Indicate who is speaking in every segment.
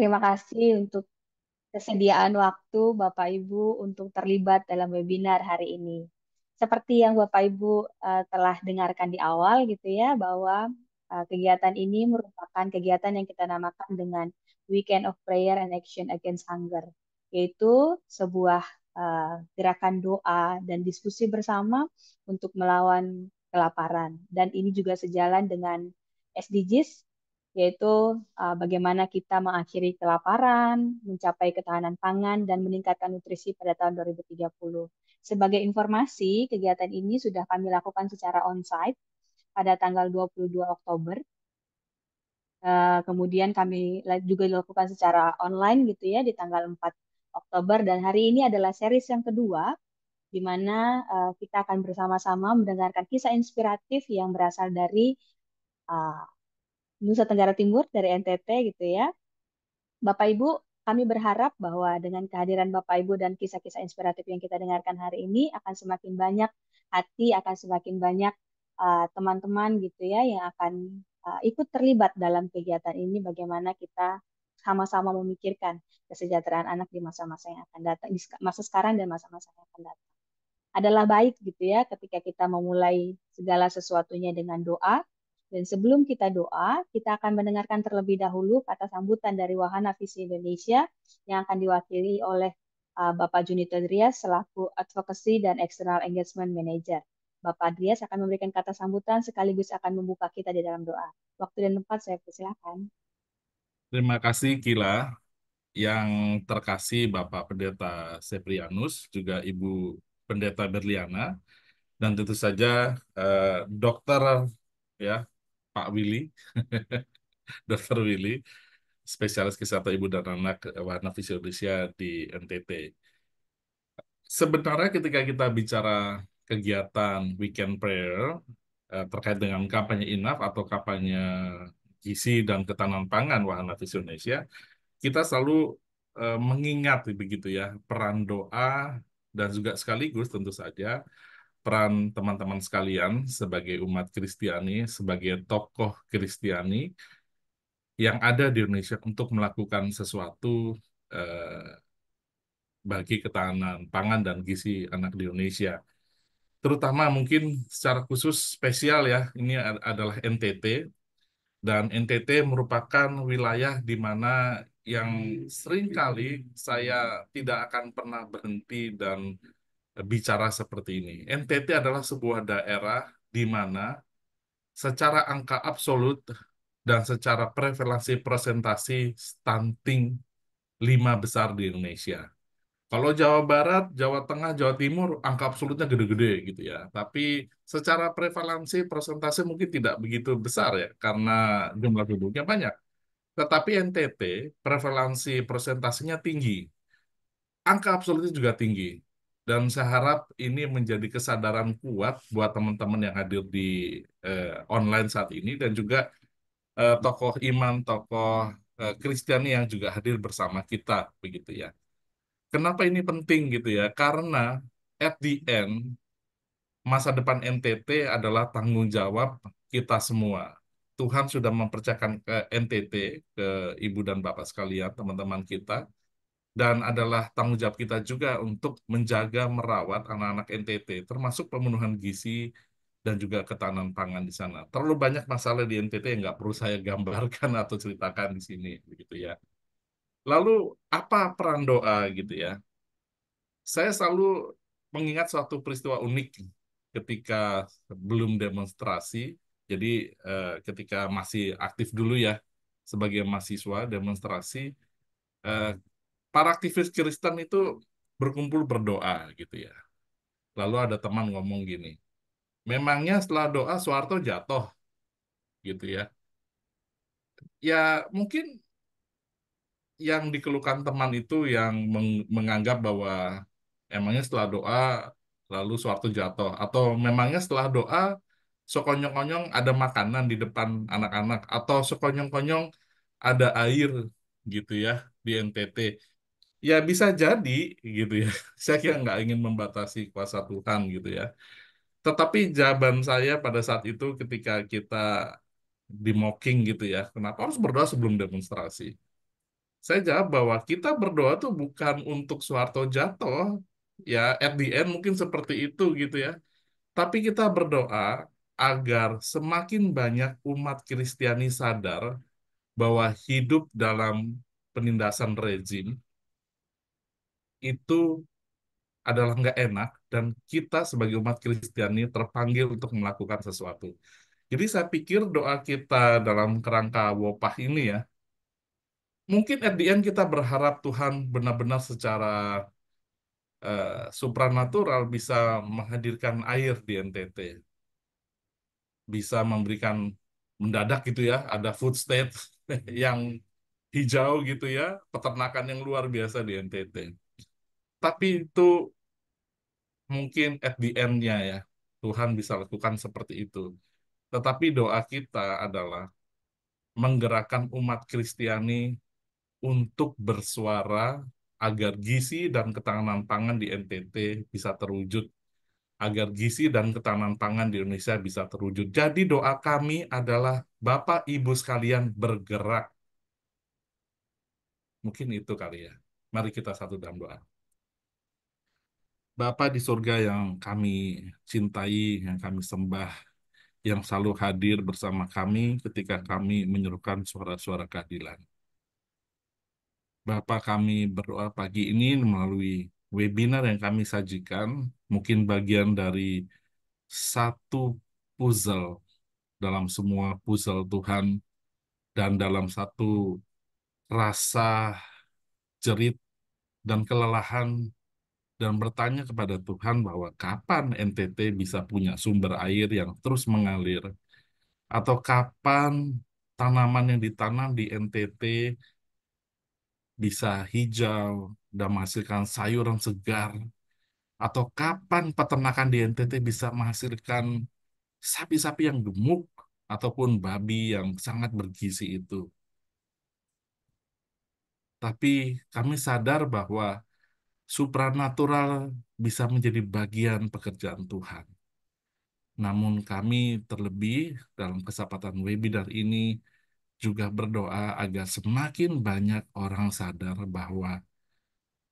Speaker 1: Terima kasih untuk kesediaan waktu Bapak Ibu untuk terlibat dalam webinar hari ini. Seperti yang Bapak Ibu telah dengarkan di awal gitu ya, bahwa kegiatan ini merupakan kegiatan yang kita namakan dengan Weekend of Prayer and Action Against Hunger, yaitu sebuah gerakan doa dan diskusi bersama untuk melawan kelaparan. Dan ini juga sejalan dengan SDGs, yaitu bagaimana kita mengakhiri kelaparan, mencapai ketahanan pangan, dan meningkatkan nutrisi pada tahun 2030. Sebagai informasi, kegiatan ini sudah kami lakukan secara on-site pada tanggal 22 Oktober. Kemudian kami juga dilakukan secara online gitu ya di tanggal 4 Oktober. Dan hari ini adalah series yang kedua, di mana kita akan bersama-sama mendengarkan kisah inspiratif yang berasal dari uh, Nusa Tenggara Timur, dari NTT gitu ya. Bapak Ibu, kami berharap bahwa dengan kehadiran Bapak Ibu dan kisah-kisah inspiratif yang kita dengarkan hari ini akan semakin banyak hati, akan semakin banyak teman-teman gitu ya yang akan ikut terlibat dalam kegiatan ini. Bagaimana kita sama-sama memikirkan kesejahteraan anak di masa-masa yang akan datang, di masa sekarang dan masa-masa yang akan datang. Adalah baik gitu ya ketika kita memulai segala sesuatunya dengan doa. Dan sebelum kita doa, kita akan mendengarkan terlebih dahulu kata sambutan dari Wahana Visi Indonesia yang akan diwakili oleh Bapak Junito Drias selaku Advocacy dan External Engagement Manager. Bapak Drias akan memberikan kata sambutan sekaligus akan membuka kita di dalam doa. Waktu dan tempat saya persilakan.
Speaker 2: Terima kasih Kila, yang terkasih Bapak Pendeta Seprianus, juga Ibu Pendeta Berliana, dan tentu saja eh, Dokter ya Pak Willy, Dokter Willy, spesialis kesehatan ibu dan anak Warna Visi Indonesia di NTT. Sebenarnya ketika kita bicara kegiatan Weekend Prayer terkait dengan kampanye Enough atau kampanye gizi dan ketahanan pangan Wahana Visi Indonesia, kita selalu mengingat begitu ya peran doa dan juga sekaligus tentu saja peran teman-teman sekalian sebagai umat Kristiani, sebagai tokoh Kristiani yang ada di Indonesia untuk melakukan sesuatu bagi ketahanan pangan dan gizi anak di Indonesia. Terutama mungkin secara khusus spesial ya, ini adalah NTT, dan NTT merupakan wilayah di mana yang seringkali saya tidak akan pernah berhenti dan bicara seperti ini. NTT adalah sebuah daerah di mana secara angka absolut dan secara prevalensi presentasi stunting 5 besar di Indonesia. Kalau Jawa Barat, Jawa Tengah, Jawa Timur, angka absolutnya gede-gede gitu ya. Tapi secara prevalensi persentase mungkin tidak begitu besar ya, karena jumlah penduduknya banyak. Tetapi NTT, prevalensi persentasenya tinggi. Angka absolutnya juga tinggi. Dan saya harap ini menjadi kesadaran kuat buat teman-teman yang hadir di online saat ini, dan juga tokoh iman, tokoh Kristiani yang juga hadir bersama kita, begitu ya. Kenapa ini penting gitu ya? Karena at the end, masa depan NTT adalah tanggung jawab kita semua. Tuhan sudah mempercayakan ke NTT, ke ibu dan bapak sekalian, teman-teman kita, dan adalah tanggung jawab kita juga untuk menjaga, merawat anak-anak NTT, termasuk pemenuhan gizi dan juga ketahanan pangan di sana. Terlalu banyak masalah di NTT yang nggak perlu saya gambarkan atau ceritakan di sini, begitu ya. Lalu apa peran doa gitu ya? Saya selalu mengingat suatu peristiwa unik ketika belum demonstrasi. Jadi ketika masih aktif dulu ya sebagai mahasiswa demonstrasi, eh, para aktivis Kristen itu berkumpul berdoa gitu ya. Lalu ada teman ngomong gini, memangnya setelah doa Soeharto jatuh gitu ya. Ya mungkin yang dikeluhkan teman itu yang menganggap bahwa emangnya setelah doa lalu suatu jatuh, atau memangnya setelah doa sekonyong-konyong ada makanan di depan anak-anak, atau sekonyong-konyong ada air gitu ya di NTT. Ya bisa jadi gitu ya. Saya kira nggak ingin membatasi kuasa Tuhan gitu ya. Tetapi jawaban saya pada saat itu ketika kita di mocking gitu ya, kenapa harus berdoa sebelum demonstrasi? Saya jawab bahwa kita berdoa tuh bukan untuk Soeharto jatuh, ya at the end mungkin seperti itu gitu ya. Tapi kita berdoa agar semakin banyak umat Kristiani sadar bahwa hidup dalam penindasan rezim itu adalah nggak enak dan kita sebagai umat Kristiani terpanggil untuk melakukan sesuatu. Jadi saya pikir doa kita dalam kerangka Wopah ini ya, mungkin at the end kita berharap Tuhan benar-benar secara supranatural bisa menghadirkan air di NTT, bisa memberikan mendadak gitu ya, ada food state yang hijau gitu ya, peternakan yang luar biasa di NTT. Tapi itu mungkin at the end-nya ya, Tuhan bisa lakukan seperti itu. Tetapi doa kita adalah menggerakkan umat Kristiani untuk bersuara agar gizi dan ketahanan pangan di NTT bisa terwujud, agar gizi dan ketahanan pangan di Indonesia bisa terwujud. Jadi doa kami adalah Bapak Ibu sekalian bergerak. Mungkin itu kali ya. Mari kita satu dalam doa. Bapa di surga yang kami cintai, yang kami sembah, yang selalu hadir bersama kami ketika kami menyerukan suara-suara keadilan. Bapa kami berdoa pagi ini melalui webinar yang kami sajikan, mungkin bagian dari satu puzzle dalam semua puzzle Tuhan dan dalam satu rasa jerit dan kelelahan dan bertanya kepada Tuhan bahwa kapan NTT bisa punya sumber air yang terus mengalir atau kapan tanaman yang ditanam di NTT bisa hijau dan menghasilkan sayuran segar atau kapan peternakan di NTT bisa menghasilkan sapi-sapi yang gemuk ataupun babi yang sangat bergizi itu. Tapi kami sadar bahwa supranatural bisa menjadi bagian pekerjaan Tuhan. Namun kami terlebih dalam kesempatan webinar ini juga berdoa agar semakin banyak orang sadar bahwa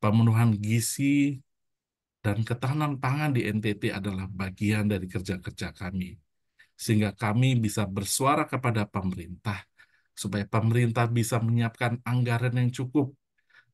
Speaker 2: pemenuhan gizi dan ketahanan pangan di NTT adalah bagian dari kerja-kerja kami. Sehingga kami bisa bersuara kepada pemerintah, supaya pemerintah bisa menyiapkan anggaran yang cukup,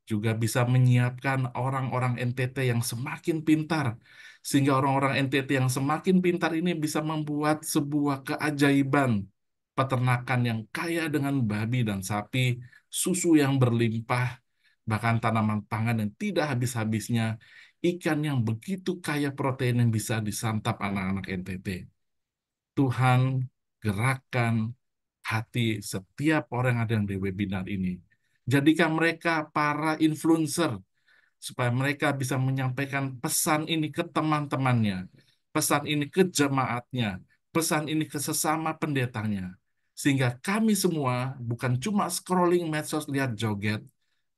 Speaker 2: juga bisa menyiapkan orang-orang NTT yang semakin pintar, sehingga orang-orang NTT yang semakin pintar ini bisa membuat sebuah keajaiban peternakan yang kaya dengan babi dan sapi, susu yang berlimpah, bahkan tanaman pangan yang tidak habis-habisnya, ikan yang begitu kaya protein yang bisa disantap anak-anak NTT. Tuhan, gerakkan hati setiap orang yang ada di webinar ini. Jadikan mereka para influencer, supaya mereka bisa menyampaikan pesan ini ke teman-temannya, pesan ini ke jemaatnya, pesan ini ke sesama pendetanya. Sehingga kami semua bukan cuma scrolling medsos lihat joget,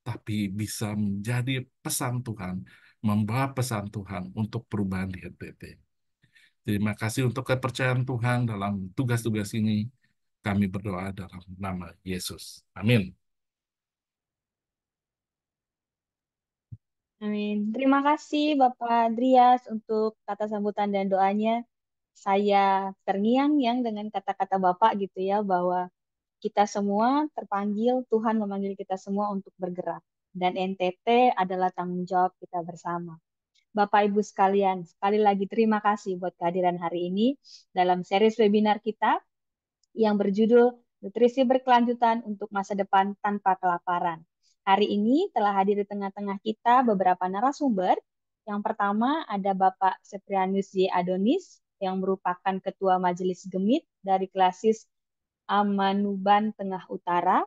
Speaker 2: tapi bisa menjadi pesan Tuhan, membawa pesan Tuhan untuk perubahan di NTT. Terima kasih untuk kepercayaan Tuhan dalam tugas-tugas ini. Kami berdoa dalam nama Yesus. Amin.
Speaker 1: Amin. Terima kasih Bapak Drias untuk kata sambutan dan doanya. Saya terngiang-ngiang dengan kata-kata Bapak gitu ya, bahwa kita semua terpanggil, Tuhan memanggil kita semua untuk bergerak. Dan NTT adalah tanggung jawab kita bersama. Bapak Ibu sekalian, sekali lagi terima kasih buat kehadiran hari ini dalam series webinar kita yang berjudul Nutrisi Berkelanjutan untuk Masa Depan Tanpa Kelaparan. Hari ini telah hadir di tengah-tengah kita beberapa narasumber. Yang pertama ada Bapak Seprianus Y. Adonis yang merupakan Ketua Majelis Gemit dari Klasis Amanuban Tengah Utara.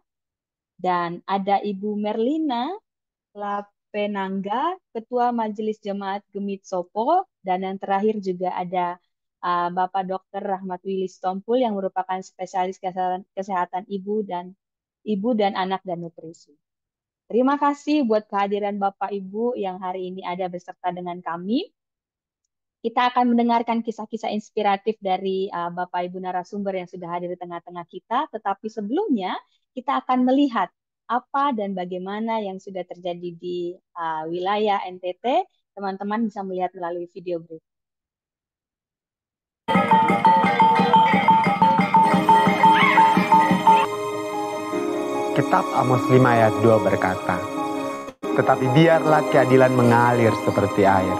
Speaker 1: Dan ada Ibu Merlina Lapenangga, Ketua Majelis Jemaat Gemit Sopo, dan yang terakhir juga ada Bapak Dr. Rahmat Willy Stompul yang merupakan spesialis kesehatan ibu dan anak dan nutrisi. Terima kasih buat kehadiran Bapak Ibu yang hari ini ada beserta dengan kami. Kita akan mendengarkan kisah-kisah inspiratif dari Bapak Ibu narasumber yang sudah hadir di tengah-tengah kita, tetapi sebelumnya kita akan melihat apa dan bagaimana yang sudah terjadi di wilayah NTT, teman-teman bisa melihat melalui video berikut.
Speaker 3: Kitab Amos 5 ayat 2 berkata, "Tetapi biarlah keadilan mengalir seperti air,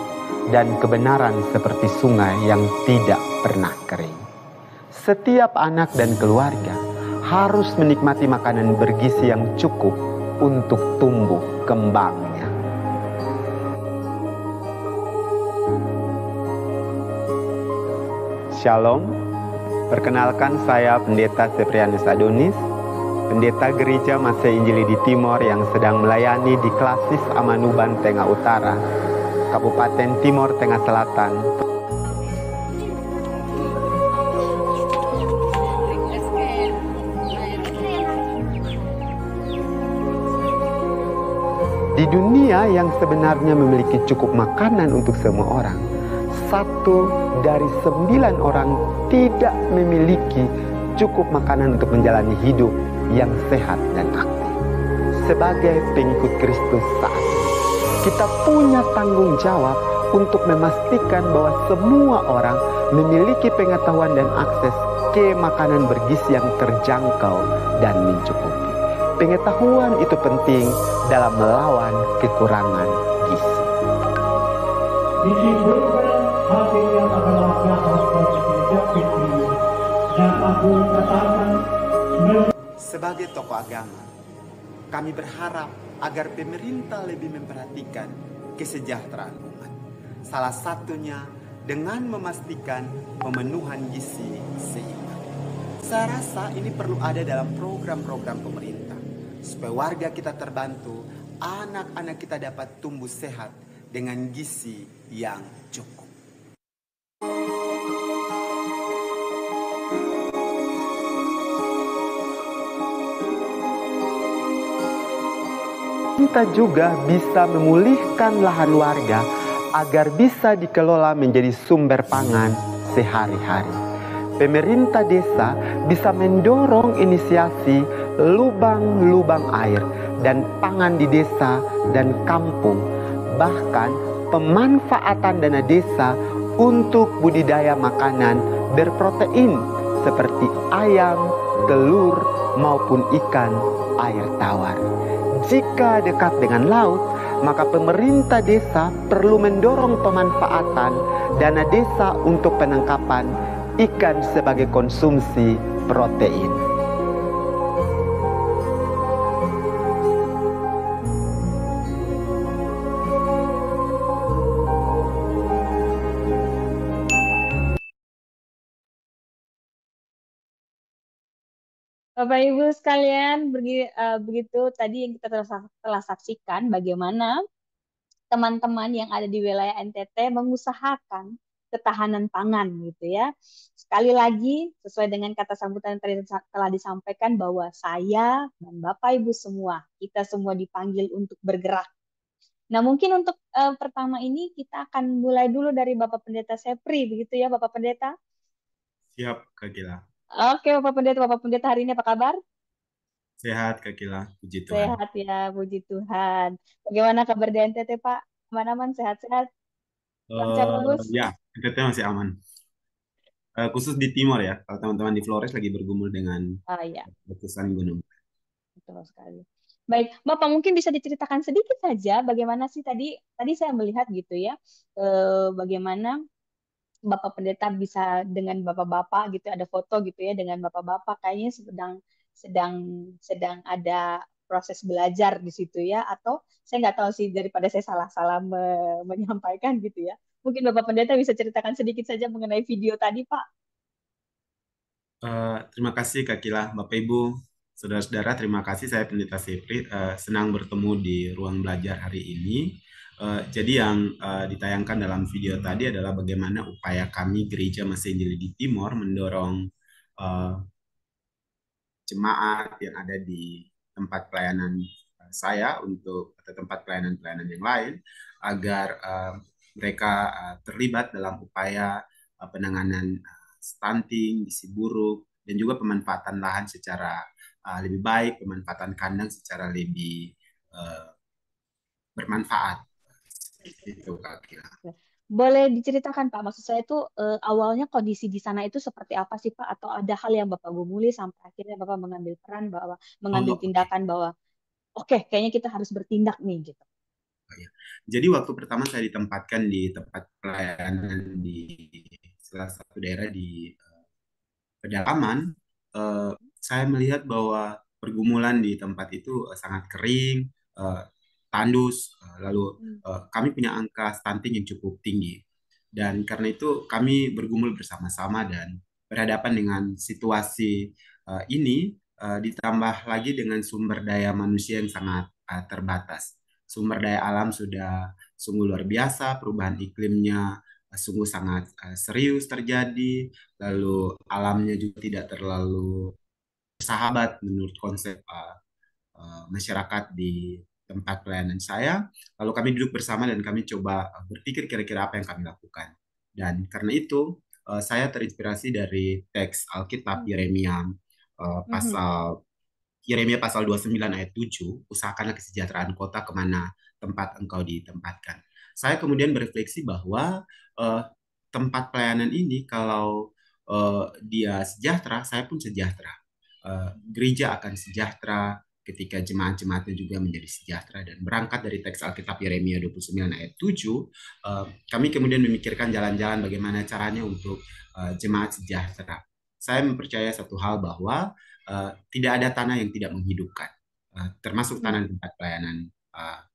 Speaker 3: dan kebenaran seperti sungai yang tidak pernah kering." Setiap anak dan keluarga harus menikmati makanan bergizi yang cukup untuk tumbuh kembangnya. Shalom, perkenalkan saya Pendeta Seprianus Adonis, Pendeta Gereja Masih Injili di Timor yang sedang melayani di Klasis Amanuban Tengah Utara, Kabupaten Timor Tengah Selatan. Di dunia yang sebenarnya memiliki cukup makanan untuk semua orang, 1 dari 9 orang tidak memiliki cukup makanan untuk menjalani hidup yang sehat dan aktif. Sebagai pengikut Kristus saat ini, kita punya tanggung jawab untuk memastikan bahwa semua orang memiliki pengetahuan dan akses ke makanan bergizi yang terjangkau dan mencukupi. Pengetahuan itu penting dalam melawan kekurangan gizi.
Speaker 4: Disimpulkan hasilnya adalah Zakat Idul Fitri dan aku katakan
Speaker 3: Sebagai tokoh agama, kami berharap agar pemerintah lebih memperhatikan kesejahteraan umat. Salah satunya dengan memastikan pemenuhan gizi seimbang. Saya rasa ini perlu ada dalam program-program pemerintah, supaya warga kita terbantu, anak-anak kita dapat tumbuh sehat dengan gizi yang cukup. Kita juga bisa memulihkan lahan warga agar bisa dikelola menjadi sumber pangan sehari-hari. Pemerintah desa bisa mendorong inisiasi lubang-lubang air dan pangan di desa dan kampung. Bahkan pemanfaatan dana desa untuk budidaya makanan berprotein seperti ayam, telur, maupun ikan air tawar. Jika dekat dengan laut, maka pemerintah desa perlu mendorong pemanfaatan dana desa untuk penangkapan ikan sebagai konsumsi protein.
Speaker 1: Bapak Ibu sekalian, begitu tadi yang kita telah saksikan bagaimana teman-teman yang ada di wilayah NTT mengusahakan ketahanan pangan gitu ya. Sekali lagi, sesuai dengan kata sambutan yang tadi telah disampaikan bahwa saya dan Bapak Ibu semua, kita semua dipanggil untuk bergerak. Nah, mungkin untuk pertama ini kita akan mulai dulu dari Bapak Pendeta Sepri, begitu ya Bapak Pendeta?
Speaker 5: Siap, Kak Gila.
Speaker 1: Oke, Bapak Pendeta hari ini apa kabar?
Speaker 5: Sehat, Kak Gila. Puji Tuhan.
Speaker 1: Sehat ya, puji Tuhan. Bagaimana kabar di NTT, Pak? Aman-aman, sehat-sehat? Cuaca bagus?
Speaker 5: Ya, NTT masih aman. Khusus di Timor ya. Kalau teman-teman di Flores lagi bergumul dengan
Speaker 1: Oh iya,
Speaker 5: letusan gunung.
Speaker 1: betul sekali. Baik, Bapak mungkin bisa diceritakan sedikit saja bagaimana sih tadi saya melihat gitu ya, bagaimana Bapak Pendeta bisa dengan bapak-bapak gitu ada foto gitu ya dengan bapak-bapak kayaknya sedang sedang ada proses belajar di situ ya atau saya nggak tahu sih daripada saya salah-salah menyampaikan gitu ya. Mungkin Bapak Pendeta bisa ceritakan sedikit saja mengenai video tadi, Pak.
Speaker 5: Terima kasih Kak Gila, Bapak Ibu, saudara-saudara. Terima kasih, saya Pendeta Sepri. Senang bertemu di ruang belajar hari ini. Jadi yang ditayangkan dalam video tadi adalah bagaimana upaya kami Gereja Masih Injili di Timor mendorong eh, jemaat yang ada di tempat pelayanan saya atau tempat pelayanan-pelayanan yang lain agar mereka terlibat dalam upaya penanganan stunting, gizi buruk, dan juga pemanfaatan lahan secara lebih baik, pemanfaatan kandang secara lebih uh, bermanfaat. Seperti itu Kak Kila.
Speaker 1: Boleh diceritakan Pak, maksud saya itu awalnya kondisi di sana itu seperti apa sih Pak? Atau ada hal yang Bapak gumuli sampai akhirnya Bapak mengambil peran bahwa mengambil
Speaker 5: Oh, oke.
Speaker 1: tindakan bahwa oke, kayaknya kita harus bertindak nih gitu.
Speaker 5: Oh, ya. Jadi waktu pertama saya ditempatkan di tempat pelayanan di salah satu daerah di pedalaman, saya melihat bahwa pergumulan di tempat itu sangat kering, eh, tandus, lalu
Speaker 1: Hmm.
Speaker 5: kami punya angka stunting yang cukup tinggi. Dan karena itu kami bergumul bersama-sama dan berhadapan dengan situasi ini, ditambah lagi dengan sumber daya manusia yang sangat terbatas. Sumber daya alam sudah sungguh luar biasa, perubahan iklimnya sungguh sangat serius terjadi, lalu alamnya juga tidak terlalu bersahabat menurut konsep masyarakat di tempat pelayanan saya. Lalu kami duduk bersama dan kami coba berpikir kira-kira apa yang kami lakukan. Dan karena itu saya terinspirasi dari teks Alkitab
Speaker 1: Hmm.
Speaker 5: Yeremia
Speaker 1: Mhm.
Speaker 5: pasal Yeremia pasal 29 ayat 7, usahakanlah kesejahteraan kota kemana tempat engkau ditempatkan. Saya kemudian berefleksi bahwa eh, tempat pelayanan ini kalau dia sejahtera, saya pun sejahtera. Gereja akan sejahtera ketika jemaat-jemaatnya juga menjadi sejahtera, dan berangkat dari teks Alkitab Yeremia 29 ayat 7, kami kemudian memikirkan jalan-jalan bagaimana caranya untuk jemaat sejahtera. Saya mempercaya satu hal bahwa tidak ada tanah yang tidak menghidupkan, termasuk
Speaker 1: Hmm.
Speaker 5: tanah di tempat pelayanan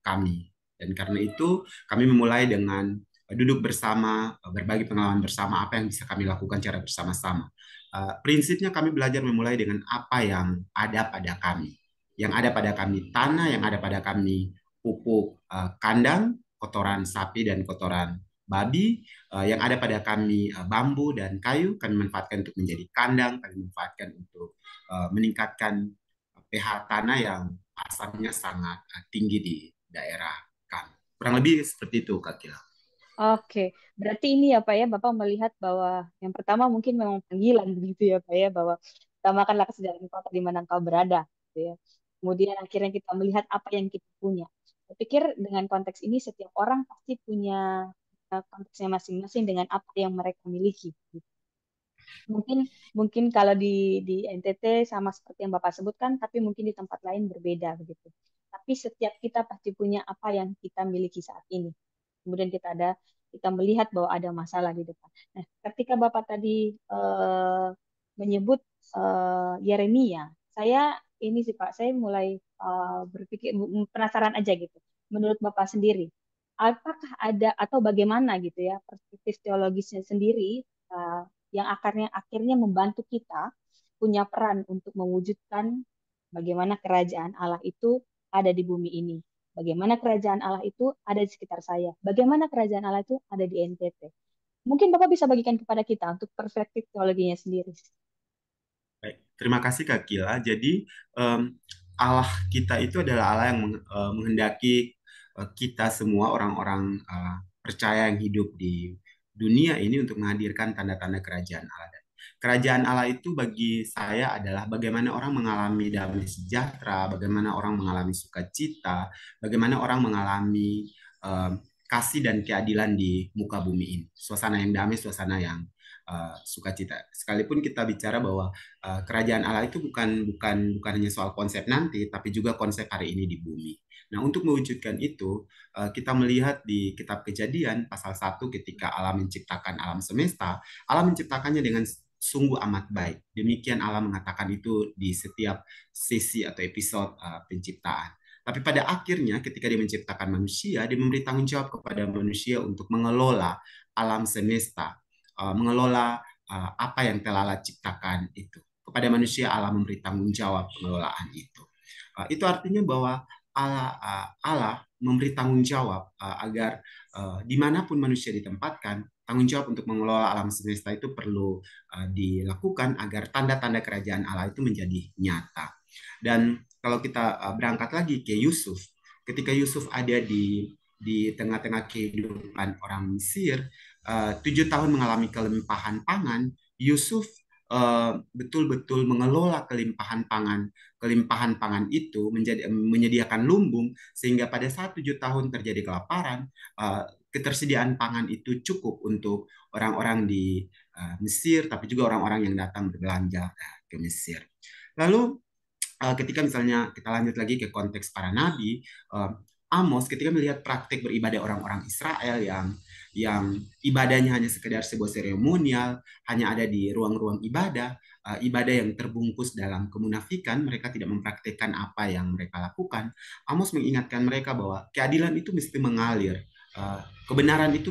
Speaker 5: kami. Dan karena itu kami memulai dengan duduk bersama, berbagi pengalaman bersama apa yang bisa kami lakukan secara bersama-sama. Prinsipnya kami belajar memulai dengan apa yang ada pada kami. Yang ada pada kami tanah, yang ada pada kami pupuk kandang, kotoran sapi dan kotoran babi, yang ada pada kami bambu dan kayu, kami manfaatkan untuk menjadi kandang, kami manfaatkan untuk meningkatkan pH tanah yang asamnya sangat tinggi di daerah kami. Kurang lebih seperti itu Kak Kila.
Speaker 1: Oke, berarti ini ya Pak ya, Bapak melihat bahwa yang pertama mungkin memang panggilan begitu ya Pak ya, bahwa utamakanlah kesejahteraan kota di mana engkau berada, gitu ya. Kemudian akhirnya kita melihat apa yang kita punya. Saya pikir dengan konteks ini setiap orang pasti punya konteksnya masing-masing dengan apa yang mereka miliki. Gitu. Mungkin mungkin kalau di NTT sama seperti yang Bapak sebutkan, tapi mungkin di tempat lain berbeda begitu. Tapi setiap kita pasti punya apa yang kita miliki saat ini. Kemudian kita melihat bahwa ada masalah di depan. Nah, ketika Bapak tadi menyebut Yeremia, saya ini sih Pak, saya mulai berpikir penasaran aja gitu. Menurut Bapak sendiri, apakah ada atau bagaimana gitu ya perspektif teologisnya sendiri eh, yang akhirnya membantu kita punya peran untuk mewujudkan bagaimana kerajaan Allah itu ada di bumi ini. Bagaimana kerajaan Allah itu ada di sekitar saya. Bagaimana kerajaan Allah itu ada di NTT. Mungkin Bapak bisa bagikan kepada kita untuk perspektif teologinya sendiri.
Speaker 5: Baik, terima kasih Kak Kila. Jadi Allah kita itu adalah Allah yang menghendaki kita semua orang-orang percaya yang hidup di dunia ini untuk menghadirkan tanda-tanda kerajaan Allah. Dan kerajaan Allah itu bagi saya adalah bagaimana orang mengalami damai sejahtera, bagaimana orang mengalami sukacita, bagaimana orang mengalami kasih dan keadilan di muka bumi ini. Suasana yang damai, suasana yang sukacita. Sekalipun kita bicara bahwa kerajaan Allah itu bukan hanya soal konsep nanti, tapi juga konsep hari ini di bumi. Nah, untuk mewujudkan itu, kita melihat di kitab Kejadian pasal 1 ketika Allah menciptakan alam semesta, Allah menciptakannya dengan sungguh amat baik. Demikian Allah mengatakan itu di setiap sesi atau episode penciptaan. Tapi pada akhirnya ketika dia menciptakan manusia, dia memberi tanggung jawab kepada manusia untuk mengelola alam semesta, mengelola apa yang telah Allah ciptakan itu. Kepada manusia Allah memberi tanggung jawab pengelolaan itu. Itu artinya bahwa Allah memberi tanggung jawab agar dimanapun manusia ditempatkan, tanggung jawab untuk mengelola alam semesta itu perlu dilakukan agar tanda-tanda kerajaan Allah itu menjadi nyata. Dan kalau kita berangkat lagi ke Yusuf, ketika Yusuf ada di tengah-tengah kehidupan orang Mesir, 7 tahun mengalami kelimpahan pangan, Yusuf betul-betul mengelola kelimpahan pangan itu menyediakan lumbung sehingga pada saat 7 tahun terjadi kelaparan, ketersediaan pangan itu cukup untuk orang-orang di Mesir, tapi juga orang-orang yang datang berbelanja ke Mesir. Lalu ketika misalnya kita lanjut lagi ke konteks para nabi, uh, Amos ketika melihat praktik beribadah orang-orang Israel yang ibadahnya hanya sekedar sebuah seremonial, hanya ada di ruang-ruang ibadah, ibadah yang terbungkus dalam kemunafikan, mereka tidak mempraktikkan apa yang mereka lakukan. Amos mengingatkan mereka bahwa keadilan itu mesti mengalir, kebenaran itu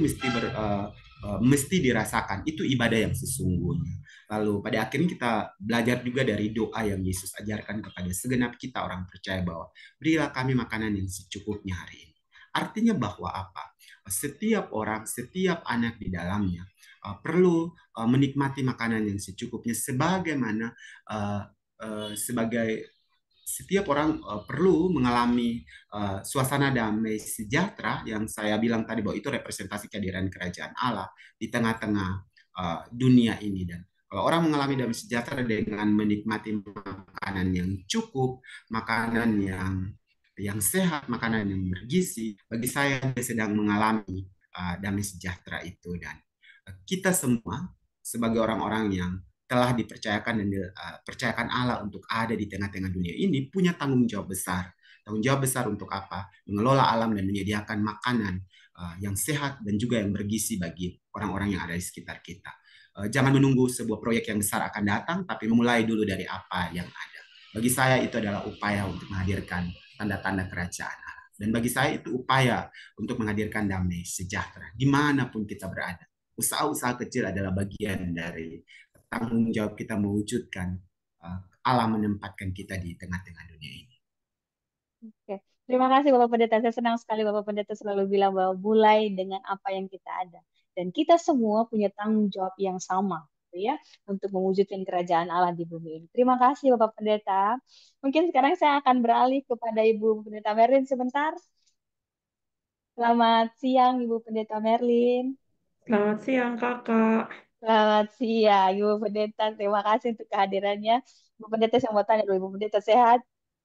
Speaker 5: mesti dirasakan, itu ibadah yang sesungguhnya. Lalu pada akhirnya kita belajar juga dari doa yang Yesus ajarkan kepada segenap kita orang percaya bahwa berilah kami makanan yang secukupnya hari ini. Artinya bahwa apa? Setiap orang, setiap anak di dalamnya perlu menikmati makanan yang secukupnya sebagaimana sebagai setiap orang perlu mengalami suasana damai sejahtera yang saya bilang tadi bahwa itu representasi kehadiran kerajaan Allah di tengah-tengah dunia ini. Dan kalau orang mengalami damai sejahtera dengan menikmati makanan yang cukup, makanan yang sehat, makanan yang bergizi, bagi saya dia sedang mengalami damai sejahtera itu. Dan kita semua sebagai orang-orang yang telah dipercayakan dan dipercayakan Allah untuk ada di tengah-tengah dunia ini punya tanggung jawab besar. Tanggung jawab besar untuk apa? Mengelola alam dan menyediakan makanan yang sehat dan juga yang bergizi bagi orang-orang yang ada di sekitar kita. Jangan menunggu sebuah proyek yang besar akan datang, tapi memulai dulu dari apa yang ada. Bagi saya itu adalah upaya untuk menghadirkan tanda-tanda kerajaan Allah. Dan bagi saya itu upaya untuk menghadirkan damai sejahtera dimanapun kita berada. Usaha-usaha kecil adalah bagian dari tanggung jawab kita mewujudkan Allah menempatkan kita di tengah-tengah dunia ini.
Speaker 1: Oke. Terima kasih Bapak Pendeta. Saya senang sekali Bapak Pendeta selalu bilang bahwa mulai dengan apa yang kita ada. Dan kita semua punya tanggung jawab yang sama, gitu ya, untuk mewujudkan kerajaan Allah di bumi ini. Terima kasih Bapak Pendeta. Mungkin sekarang saya akan beralih kepada Ibu Pendeta Merlin sebentar. Selamat siang Ibu Pendeta Merlin.
Speaker 6: Selamat siang, Kakak.
Speaker 1: Selamat siang Ibu Pendeta. Terima kasih untuk kehadirannya. Ibu Pendeta, saya mau tanya dulu, Ibu Pendeta sehat?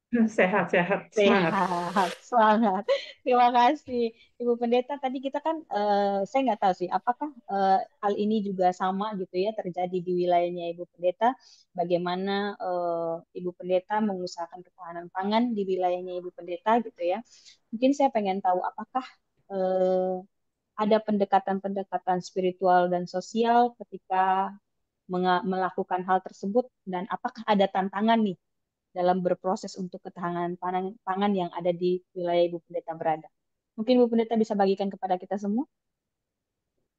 Speaker 6: Sehat-sehat, semangat.
Speaker 1: Sehat, semangat. Terima kasih, Ibu Pendeta. Tadi kita kan, saya nggak tahu sih, apakah hal ini juga sama gitu ya terjadi di wilayahnya Ibu Pendeta? Bagaimana Ibu Pendeta mengusahakan ketahanan pangan di wilayahnya Ibu Pendeta gitu ya? Mungkin saya pengen tahu apakah eh, ada pendekatan-pendekatan spiritual dan sosial ketika melakukan hal tersebut dan apakah ada tantangan nih dalam berproses untuk ketahanan pangan yang ada di wilayah Ibu Pendeta berada. Mungkin Ibu Pendeta bisa bagikan kepada kita semua.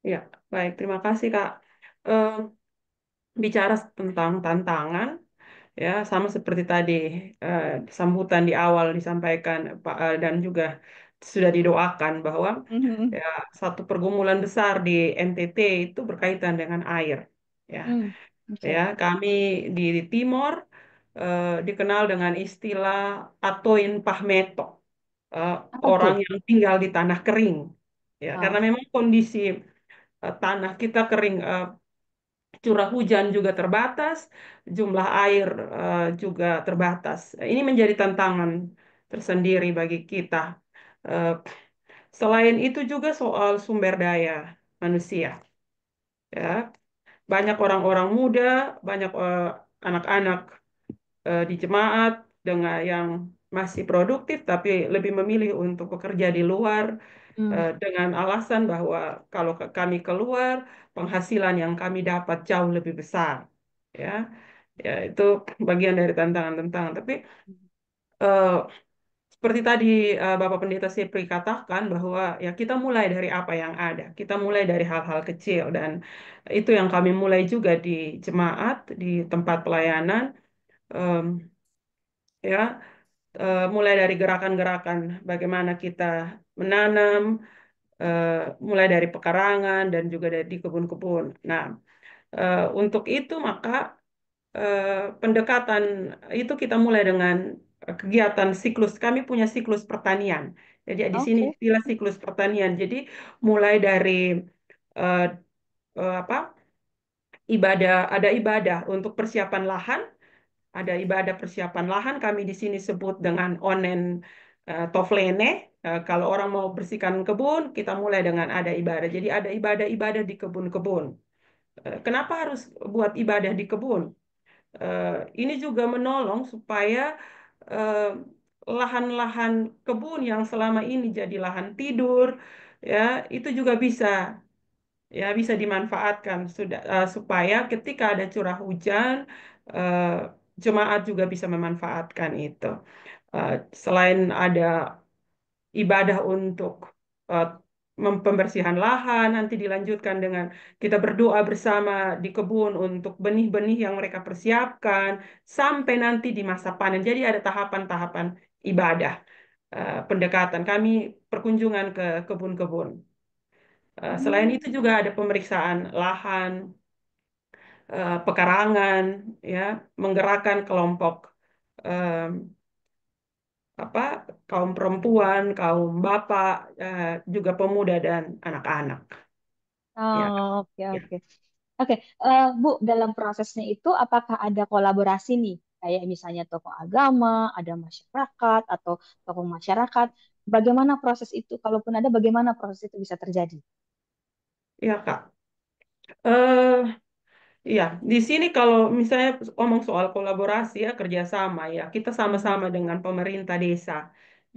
Speaker 6: Ya, baik. Terima kasih, Kak. Eh, Bicara tentang tantangan, ya sama seperti tadi eh, sambutan di awal disampaikan Pak dan juga sudah didoakan bahwa
Speaker 1: Mhm.
Speaker 6: ya satu pergumulan besar di NTT itu berkaitan dengan air. Ya,
Speaker 1: Oke.
Speaker 6: ya kami di Timor dikenal dengan istilah Atoin Pahmeto, eh,
Speaker 1: Apa
Speaker 6: orang
Speaker 1: tuh?
Speaker 6: yang tinggal di tanah kering. Ya, karena
Speaker 1: Wow.
Speaker 6: memang kondisi tanah kita kering, curah hujan juga terbatas, jumlah air juga terbatas. Ini menjadi tantangan tersendiri bagi kita. Eh, Selain itu juga soal sumber daya manusia. Ya, banyak orang-orang muda, banyak anak-anak di jemaat dengan yang masih produktif tapi lebih memilih untuk bekerja di luar
Speaker 1: Hmm.
Speaker 6: dengan alasan bahwa kalau kami keluar penghasilan yang kami dapat jauh lebih besar. Ya, ya itu bagian dari tantangan-tantangan. Tapi eh, seperti tadi Bapak Pendeta Sepri katakan bahwa ya kita mulai dari apa yang ada, kita mulai dari hal-hal kecil dan itu yang kami mulai juga di jemaat, di tempat pelayanan. Em, ya mulai dari gerakan-gerakan bagaimana kita menanam, eh, mulai dari pekarangan dan juga dari di kebun-kebun. Nah, untuk itu maka eh, pendekatan itu kita mulai dengan kegiatan siklus. Kami punya siklus pertanian. Jadi di sini
Speaker 1: Oke.
Speaker 6: istilah siklus pertanian. Jadi mulai dari eh, apa ada ibadah untuk persiapan lahan, ada ibadah persiapan lahan, kami di sini sebut dengan onen toflene. Kalau orang mau bersihkan kebun, kita mulai dengan ada ibadah. Jadi ada ibadah-ibadah di kebun-kebun. Kenapa harus buat ibadah di kebun? Eh, ini juga menolong supaya eh, lahan-lahan kebun yang selama ini jadi lahan tidur, ya, itu juga bisa dimanfaatkan supaya ketika ada curah hujan, eh, jemaat juga bisa memanfaatkan itu. Eh, Selain ada ibadah untuk eh, pembersihan lahan, nanti dilanjutkan dengan kita berdoa bersama di kebun untuk benih-benih yang mereka persiapkan sampai nanti di masa panen. Jadi ada tahapan-tahapan ibadah, pendekatan. Kami perkunjungan ke kebun-kebun. Selain itu
Speaker 1: Hmm.
Speaker 6: juga ada pemeriksaan lahan, pekarangan, ya, menggerakkan kelompok eh, apa kaum perempuan, kaum bapak, juga pemuda dan anak-anak. Ya,
Speaker 1: Oh, oke,
Speaker 6: ya,
Speaker 1: oke. Oke, Bu, dalam prosesnya itu apakah ada kolaborasi nih? Kayak misalnya tokoh agama, ada masyarakat, atau tokoh masyarakat. Bagaimana proses itu? Kalaupun ada, bagaimana proses itu bisa terjadi?
Speaker 6: ya Kak. Eh, Iya, di sini kalau misalnya ngomong soal kolaborasi ya kerjasama ya, kita
Speaker 1: Mhm.
Speaker 6: sama-sama dengan pemerintah desa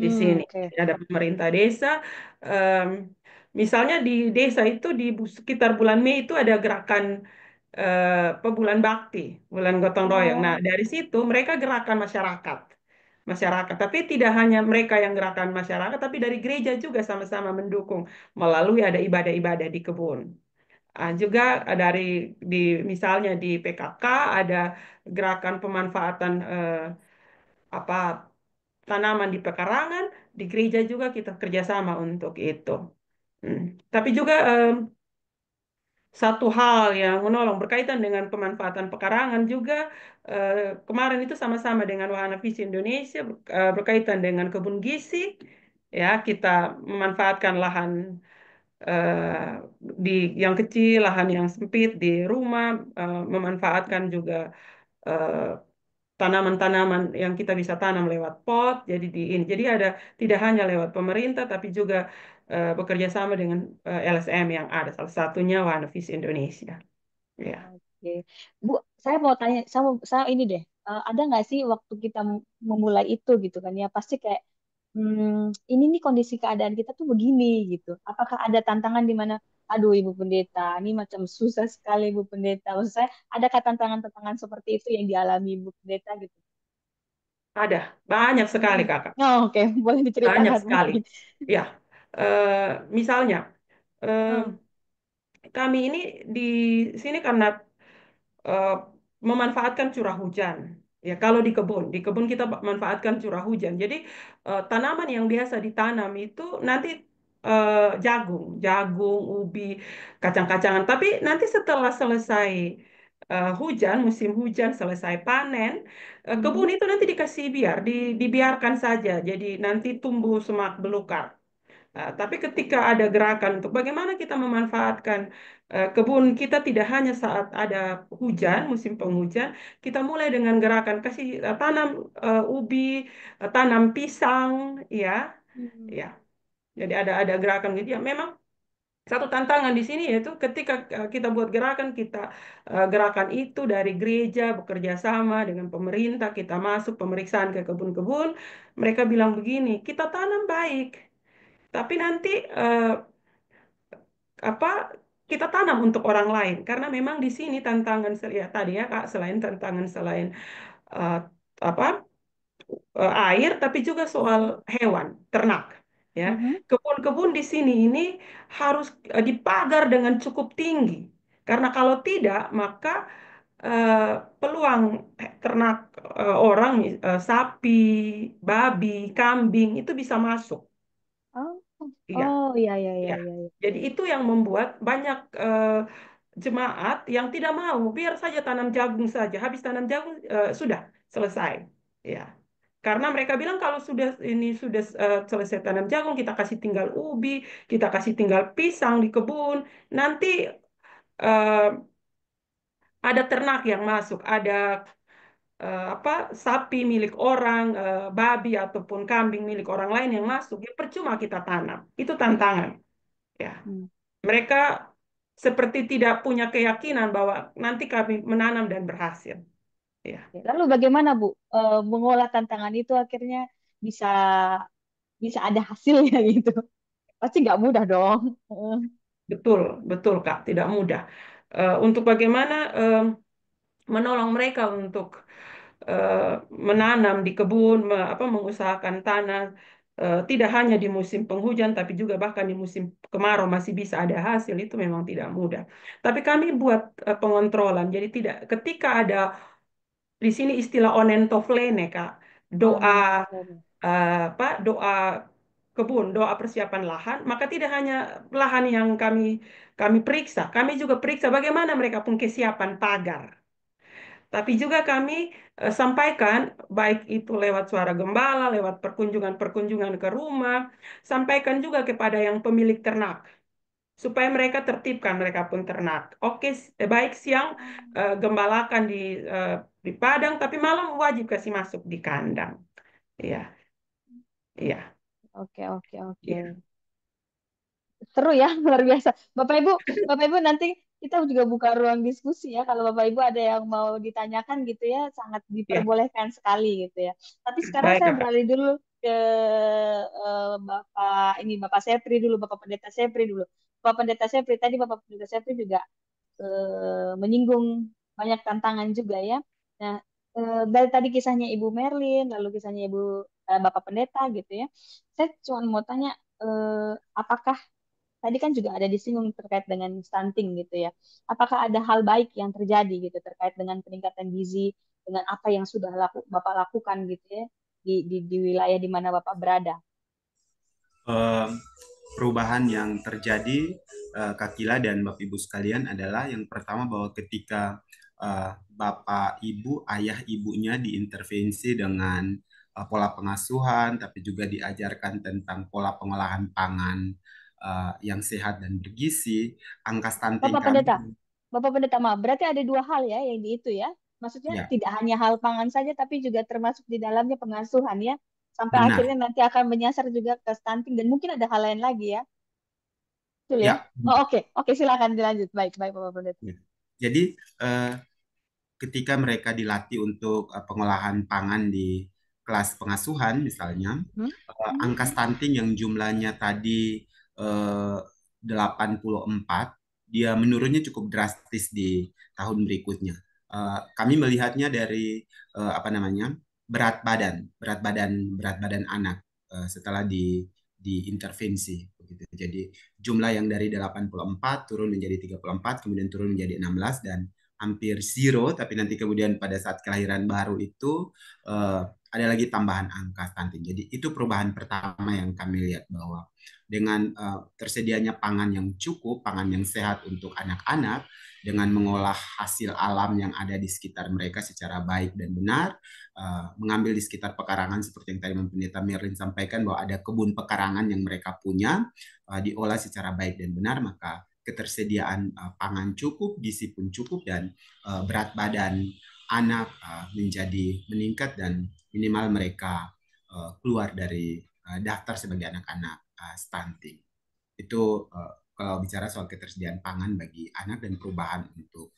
Speaker 6: di
Speaker 1: Hmm,
Speaker 6: sini.
Speaker 1: oke.
Speaker 6: Ada pemerintah desa, em, misalnya di desa itu di sekitar bulan Mei itu ada gerakan bulan bakti, bulan gotong royong. Nah,
Speaker 1: Oh,
Speaker 6: dari situ mereka gerakan masyarakat. Masyarakat, tapi tidak hanya mereka yang gerakan masyarakat, tapi dari gereja juga sama-sama mendukung melalui ada ibadah-ibadah di kebun. Juga dari di misalnya di PKK ada gerakan pemanfaatan apa tanaman di pekarangan, di gereja juga kita kerjasama untuk itu. Hmm. Tapi juga satu hal yang menolong berkaitan dengan pemanfaatan pekarangan juga kemarin itu sama-sama dengan Wahana Visi Indonesia berkaitan dengan kebun gizi, ya, kita memanfaatkan lahan eh, di yang kecil, lahan yang sempit di rumah, memanfaatkan juga eh, tanaman-tanaman yang kita bisa tanam lewat pot. Jadi di ini, jadi ada tidak hanya lewat pemerintah, tapi juga bekerja sama dengan LSM yang ada. Salah satunya Wahana Visi Indonesia. Ya,
Speaker 1: oke. Bu, saya mau tanya, saya ini deh, ada nggak sih waktu kita memulai itu gitu kan ya, pasti kayak, ini nih kondisi keadaan kita tuh begini gitu. Apakah ada tantangan di mana, aduh Ibu Pendeta, ini macam susah sekali Ibu Pendeta. Maksud saya, adakah tantangan-tantangan seperti itu yang dialami Ibu Pendeta gitu?
Speaker 6: ada banyak sekali
Speaker 1: Mm-mm.
Speaker 6: kakak,
Speaker 1: Oh, oke, boleh
Speaker 6: banyak
Speaker 1: diceritakan
Speaker 6: sekali.
Speaker 1: mungkin.
Speaker 6: Ya, eh, misalnya eh,
Speaker 1: Oh,
Speaker 6: kami ini di sini karena eh, memanfaatkan curah hujan. Ya, kalau di kebun kita manfaatkan curah hujan. Jadi tanaman yang biasa ditanam itu nanti jagung, ubi, kacang-kacangan. Tapi nanti setelah selesai hujan, musim hujan selesai panen, kebun
Speaker 1: mhm.
Speaker 6: itu nanti dikasih dibiarkan saja. Jadi nanti tumbuh semak belukar. Tapi ketika ada gerakan untuk bagaimana kita memanfaatkan kebun kita tidak hanya saat ada hujan, musim penghujan, kita mulai dengan gerakan kasih tanam ubi, tanam pisang, ya,
Speaker 1: Hmm.
Speaker 6: ya. Jadi ada gerakan gitu ya. Memang satu tantangan di sini yaitu ketika kita buat gerakan, kita gerakan itu dari gereja bekerja sama dengan pemerintah, kita masuk pemeriksaan ke kebun-kebun, mereka bilang begini, kita tanam baik. Tapi nanti apa kita tanam untuk orang lain karena memang di sini tantangan ya tadi ya Kak selain tantangan selain eh, apa air tapi juga soal
Speaker 1: Mhm.
Speaker 6: hewan ternak ya
Speaker 1: Mhm.
Speaker 6: kebun-kebun di sini ini harus dipagar dengan cukup tinggi karena kalau tidak maka eh, peluang ternak orang sapi babi kambing itu bisa masuk.
Speaker 1: Oh,
Speaker 6: Iya.
Speaker 1: oh, ya, ya, ya,
Speaker 6: Ya,
Speaker 1: ya, ya.
Speaker 6: jadi itu yang membuat banyak jemaat yang tidak mau, biar saja tanam jagung saja. Habis tanam jagung sudah selesai. Ya, karena mereka bilang kalau sudah selesai tanam jagung, kita kasih tinggal ubi, kita kasih tinggal pisang di kebun. Nanti eh, ada ternak yang masuk, ada sapi milik orang, babi ataupun kambing milik orang lain yang masuk, ya percuma kita tanam. Itu tantangan. Ya,
Speaker 1: Hmm.
Speaker 6: mereka seperti tidak punya keyakinan bahwa nanti kami menanam dan berhasil. Ya,
Speaker 1: Lalu bagaimana Bu mengolah tantangan itu akhirnya bisa bisa ada hasilnya gitu? Pasti nggak mudah dong.
Speaker 6: betul, betul Kak, tidak mudah. Untuk bagaimana menolong mereka untuk eh, menanam di kebun, mengusahakan tanah, tidak hanya di musim penghujan, tapi juga bahkan di musim kemarau masih bisa ada hasil, itu memang tidak mudah. Tapi kami buat pengontrolan, jadi tidak ketika ada di sini istilah onentoflene, Kak,
Speaker 1: Oh,
Speaker 6: doa
Speaker 1: nonton.
Speaker 6: doa kebun, doa persiapan lahan, maka tidak hanya lahan yang kami periksa, kami juga periksa bagaimana mereka pun kesiapan pagar. Tapi juga kami sampaikan, baik itu lewat suara gembala, lewat perkunjungan-perkunjungan ke rumah, sampaikan juga kepada yang pemilik ternak, supaya mereka tertibkan, mereka pun ternak. Oke, baik siang gembalakan di padang, tapi malam wajib kasih masuk di kandang. Iya, iya,
Speaker 1: Oke, oke, oke.
Speaker 6: iya,
Speaker 1: Seru ya, luar biasa. Bapak Ibu nanti kita juga buka ruang diskusi ya. Kalau Bapak Ibu ada yang mau ditanyakan gitu ya, sangat
Speaker 6: iya.
Speaker 1: diperbolehkan sekali gitu ya. Tapi sekarang
Speaker 6: Baik,
Speaker 1: saya
Speaker 6: Kakak.
Speaker 1: beralih dulu ke Bapak Sepri dulu, Bapak Pendeta Sepri dulu. Bapak Pendeta Sepri tadi Bapak Pendeta Sepri juga menyinggung banyak tantangan juga ya. Nah, dari tadi kisahnya Ibu Merlin, lalu kisahnya Bapak Pendeta gitu ya. Saya cuma mau tanya, apakah tadi kan juga ada disinggung terkait dengan stunting gitu ya. Apakah ada hal baik yang terjadi gitu terkait dengan peningkatan gizi dengan apa yang sudah Bapak lakukan gitu ya di wilayah di mana Bapak berada?
Speaker 5: Eh, Perubahan yang terjadi, Kak Kila dan Bapak Ibu sekalian, adalah yang pertama bahwa ketika Bapak Ibu, ayah ibunya diintervensi dengan pola pengasuhan, tapi juga diajarkan tentang pola pengolahan pangan yang sehat dan bergizi, angka stunting
Speaker 1: Bapak Pendeta,
Speaker 5: kami,
Speaker 1: Bapak Pendeta maaf, berarti ada dua hal ya yang di itu ya. Maksudnya
Speaker 5: ya,
Speaker 1: tidak hanya hal pangan saja, tapi juga termasuk di dalamnya pengasuhan ya. Sampai
Speaker 5: benar,
Speaker 1: akhirnya nanti akan menyasar juga ke stunting dan mungkin ada hal lain lagi ya. Betul ya?
Speaker 5: ya.
Speaker 1: Oh, oke, oke, silakan dilanjut. Baik, baik Bapak Pendeta.
Speaker 5: Ya. Jadi eh, ketika mereka dilatih untuk pengolahan pangan di kelas pengasuhan misalnya,
Speaker 1: Hmm?
Speaker 5: angka stunting yang jumlahnya tadi 84, dia menurunnya cukup drastis di tahun berikutnya. Kami melihatnya dari apa namanya, berat badan anak setelah diintervensi begitu. Jadi jumlah yang dari 84 turun menjadi 34, kemudian turun menjadi 16 dan hampir zero, tapi nanti kemudian pada saat kelahiran baru itu ada lagi tambahan angka stunting. Jadi itu perubahan pertama yang kami lihat, bahwa dengan tersedianya pangan yang cukup, pangan yang sehat untuk anak-anak, dengan mengolah hasil alam yang ada di sekitar mereka secara baik dan benar, mengambil di sekitar pekarangan seperti yang tadi Pendeta Merlin sampaikan, bahwa ada kebun pekarangan yang mereka punya, diolah secara baik dan benar, maka ketersediaan pangan cukup, gizi pun cukup, dan berat badan anak menjadi meningkat, dan minimal mereka keluar dari daftar sebagai anak-anak stunting. Itu kalau bicara soal ketersediaan pangan bagi anak dan perubahan untuk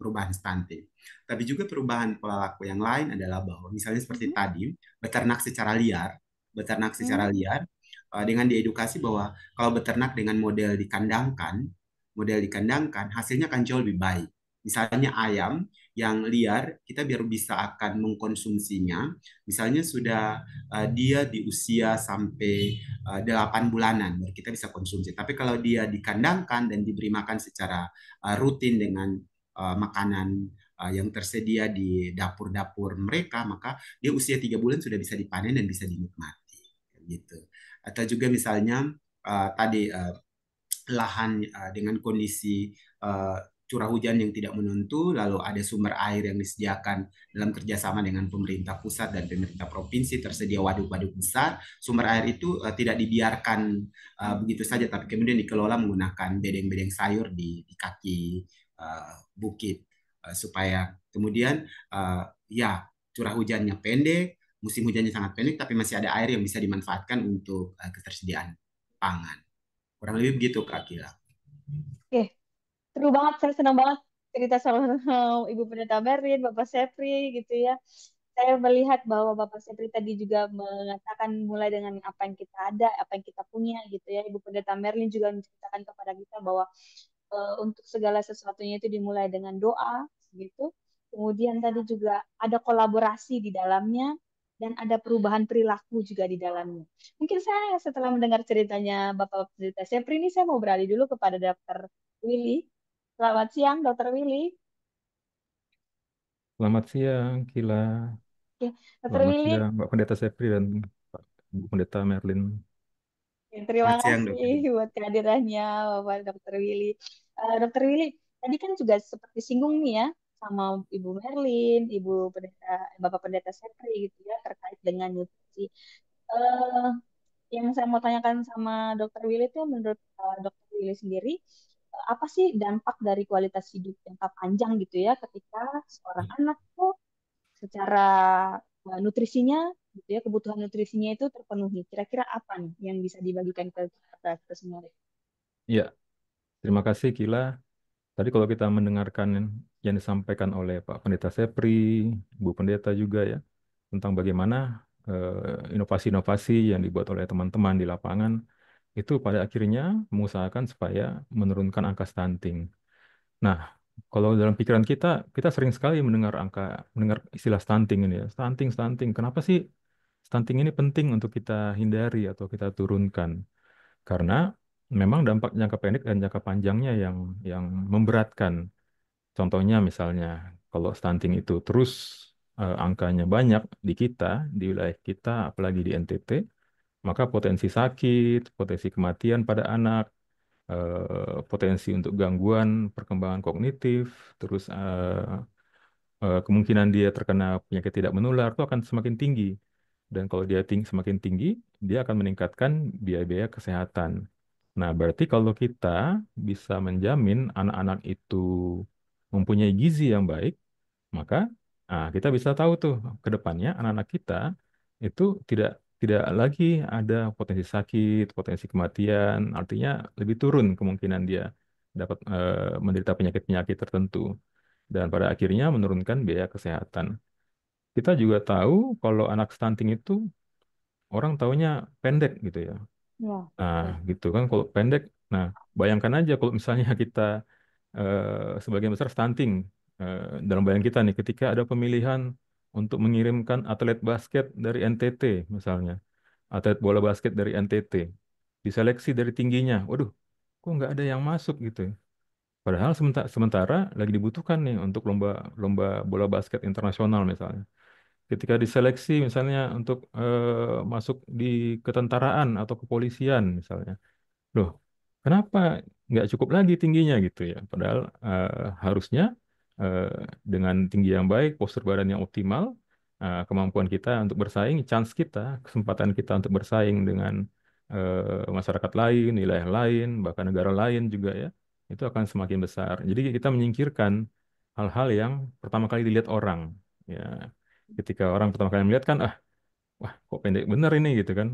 Speaker 5: perubahan stunting. Tapi juga perubahan pola laku yang lain adalah bahwa misalnya seperti
Speaker 1: Mhm.
Speaker 5: tadi, beternak secara
Speaker 1: Hmm?
Speaker 5: liar, dengan diedukasi bahwa kalau beternak dengan model dikandangkan, hasilnya akan jauh lebih baik. Misalnya ayam yang liar, kita biar bisa akan mengkonsumsinya. Misalnya sudah dia di usia sampai 8 bulanan, baru kita bisa konsumsi. Tapi kalau dia dikandangkan dan diberi makan secara rutin dengan makanan yang tersedia di dapur-dapur mereka, maka dia usia 3 bulan sudah bisa dipanen dan bisa dinikmati, gitu. Atau juga misalnya tadi lahan dengan kondisi curah hujan yang tidak menentu, lalu ada sumber air yang disediakan dalam kerjasama dengan pemerintah pusat dan pemerintah provinsi, tersedia waduk-waduk besar. Sumber air itu tidak dibiarkan begitu saja, tapi kemudian dikelola menggunakan bedeng-bedeng sayur di kaki bukit. supaya kemudian ya curah hujannya pendek, musim hujannya sangat pendek, tapi masih ada air yang bisa dimanfaatkan untuk ketersediaan pangan. Kurang lebih begitu Kak Kila.
Speaker 1: Oke, seru banget, saya senang banget cerita sama Ibu Pendeta Berlin, Bapak Sepri gitu ya. Saya melihat bahwa Bapak Sepri tadi juga mengatakan mulai dengan apa yang kita ada, apa yang kita punya gitu ya. Ibu Pendeta Merlin juga menceritakan kepada kita bahwa untuk segala sesuatunya itu dimulai dengan doa gitu. Kemudian tadi juga ada kolaborasi di dalamnya dan ada perubahan perilaku juga di dalamnya. Mungkin saya setelah mendengar ceritanya Bapak Pendeta Sepri ini saya mau beralih dulu kepada Dr. Willy. Selamat siang, Dr. Willy.
Speaker 7: Selamat siang, Kila.
Speaker 1: Oke, Dr.
Speaker 7: Selamat
Speaker 1: Willy,
Speaker 7: siang, Mbak Pendeta Sepri dan Pak Bu Pendeta Merlin.
Speaker 1: ya, terima
Speaker 5: Selamat siang
Speaker 1: kasih
Speaker 5: Dokter.
Speaker 1: buat kehadirannya Bapak Dr. Willy. Dr. Willy, tadi kan juga seperti singgung nih ya sama Ibu Merlin, Bapak Pendeta Sepri gitu ya terkait dengan nutrisi. Eh, yang saya mau tanyakan sama Dr. Willy itu menurut Dr. Willy sendiri, apa sih dampak dari kualitas hidup jangka panjang gitu ya ketika seorang anak tuh secara nutrisinya gitu ya kebutuhan nutrisinya itu terpenuhi. Kira-kira apa nih yang bisa dibagikan ke kita semua?
Speaker 7: Ya, terima kasih, Kila. Tadi kalau kita mendengarkan yang disampaikan oleh Pak Pendeta Sepri, Bu Pendeta juga ya, tentang bagaimana inovasi-inovasi yang dibuat oleh teman-teman di lapangan, itu pada akhirnya mengusahakan supaya menurunkan angka stunting. Nah, kalau dalam pikiran kita, kita sering sekali mendengar istilah stunting ini ya. Stunting, stunting. Kenapa sih stunting ini penting untuk kita hindari atau kita turunkan? Karena memang dampak jangka pendek dan jangka panjangnya yang memberatkan. Contohnya misalnya, kalau stunting itu terus angkanya banyak di kita, di wilayah kita, apalagi di NTT, maka potensi sakit, potensi kematian pada anak, potensi untuk gangguan perkembangan kognitif, terus kemungkinan dia terkena penyakit tidak menular itu akan semakin tinggi. Dan kalau dia semakin tinggi, dia akan meningkatkan biaya-biaya kesehatan. Nah, berarti kalau kita bisa menjamin anak-anak itu mempunyai gizi yang baik, maka kita bisa tahu tuh ke depannya anak-anak kita itu tidak tidak lagi ada potensi sakit, potensi kematian, artinya lebih turun kemungkinan dia dapat menderita penyakit-penyakit tertentu dan pada akhirnya menurunkan biaya kesehatan. Kita juga tahu kalau anak stunting itu orang taunya pendek gitu ya.
Speaker 1: Ya,
Speaker 7: Nah,
Speaker 1: betul.
Speaker 7: gitu kan kalau pendek. Nah, bayangkan aja kalau misalnya kita sebagian besar stunting dalam bayangan kita nih ketika ada pemilihan untuk mengirimkan atlet basket dari NTT misalnya, atlet bola basket dari NTT, diseleksi dari tingginya. Waduh, kok nggak ada yang masuk gitu ya. Padahal sementara lagi dibutuhkan nih untuk lomba lomba bola basket internasional misalnya. Ketika diseleksi misalnya untuk masuk di ketentaraan atau kepolisian misalnya. Loh, kenapa nggak cukup lagi tingginya gitu ya? Padahal harusnya eh, dengan tinggi yang baik, postur badan yang optimal, kemampuan kita untuk bersaing, chance kita, kesempatan kita untuk bersaing dengan masyarakat lain, wilayah lain, bahkan negara lain juga ya, itu akan semakin besar. Jadi kita menyingkirkan hal-hal yang pertama kali dilihat orang. Ya, ketika orang pertama kali melihat kan, wah kok pendek bener ini gitu kan.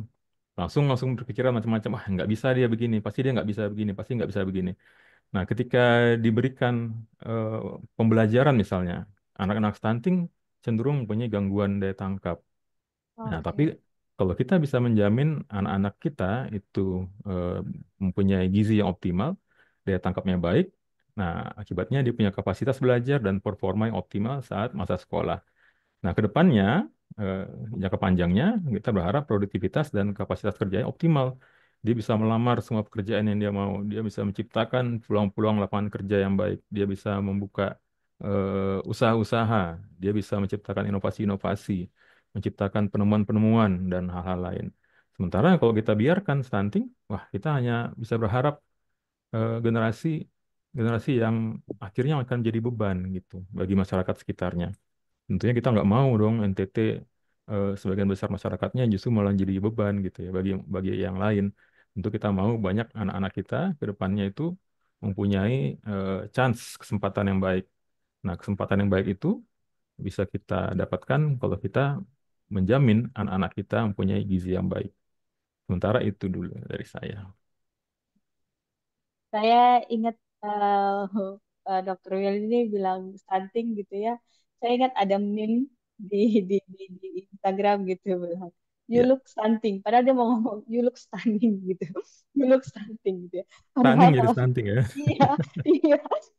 Speaker 7: Langsung langsung berpikiran macam-macam, ah nggak bisa dia begini, pasti dia nggak bisa begini, pasti nggak bisa begini. Nah, ketika diberikan eh, pembelajaran misalnya, anak-anak stunting cenderung mempunyai gangguan daya tangkap. Nah, tapi
Speaker 1: Oke.
Speaker 7: kalau kita bisa menjamin anak-anak kita itu eh, mempunyai gizi yang optimal, daya tangkapnya baik, nah akibatnya dia punya kapasitas belajar dan performa yang optimal saat masa sekolah. Nah, ke depannya, eh, jangka panjangnya, kita berharap produktivitas dan kapasitas kerjanya optimal. Dia bisa melamar semua pekerjaan yang dia mau. Dia bisa menciptakan peluang-peluang lapangan kerja yang baik. Dia bisa membuka usaha-usaha. Dia bisa menciptakan inovasi-inovasi, menciptakan penemuan-penemuan dan hal-hal lain. Sementara kalau kita biarkan stunting, wah kita hanya bisa berharap generasi generasi yang akhirnya akan jadi beban gitu bagi masyarakat sekitarnya. Tentunya kita nggak mau dong NTT sebagian besar masyarakatnya justru malah jadi beban gitu ya bagi bagi yang lain. Tentu kita mau banyak anak-anak kita ke depannya itu mempunyai chance kesempatan yang baik. Nah, kesempatan yang baik itu bisa kita dapatkan kalau kita menjamin anak-anak kita mempunyai gizi yang baik. Sementara itu dulu dari saya.
Speaker 1: Saya ingat Dokter Will ini bilang stunting gitu ya. Saya ingat ada meme di di Instagram gitu bilang you
Speaker 7: Ya,
Speaker 1: look stunting. Padahal dia mau ngomong you look stunning gitu. You look stunting gitu ya. Padahal
Speaker 7: stunning jadi
Speaker 1: kalau
Speaker 7: stunting ya.
Speaker 1: iya iya.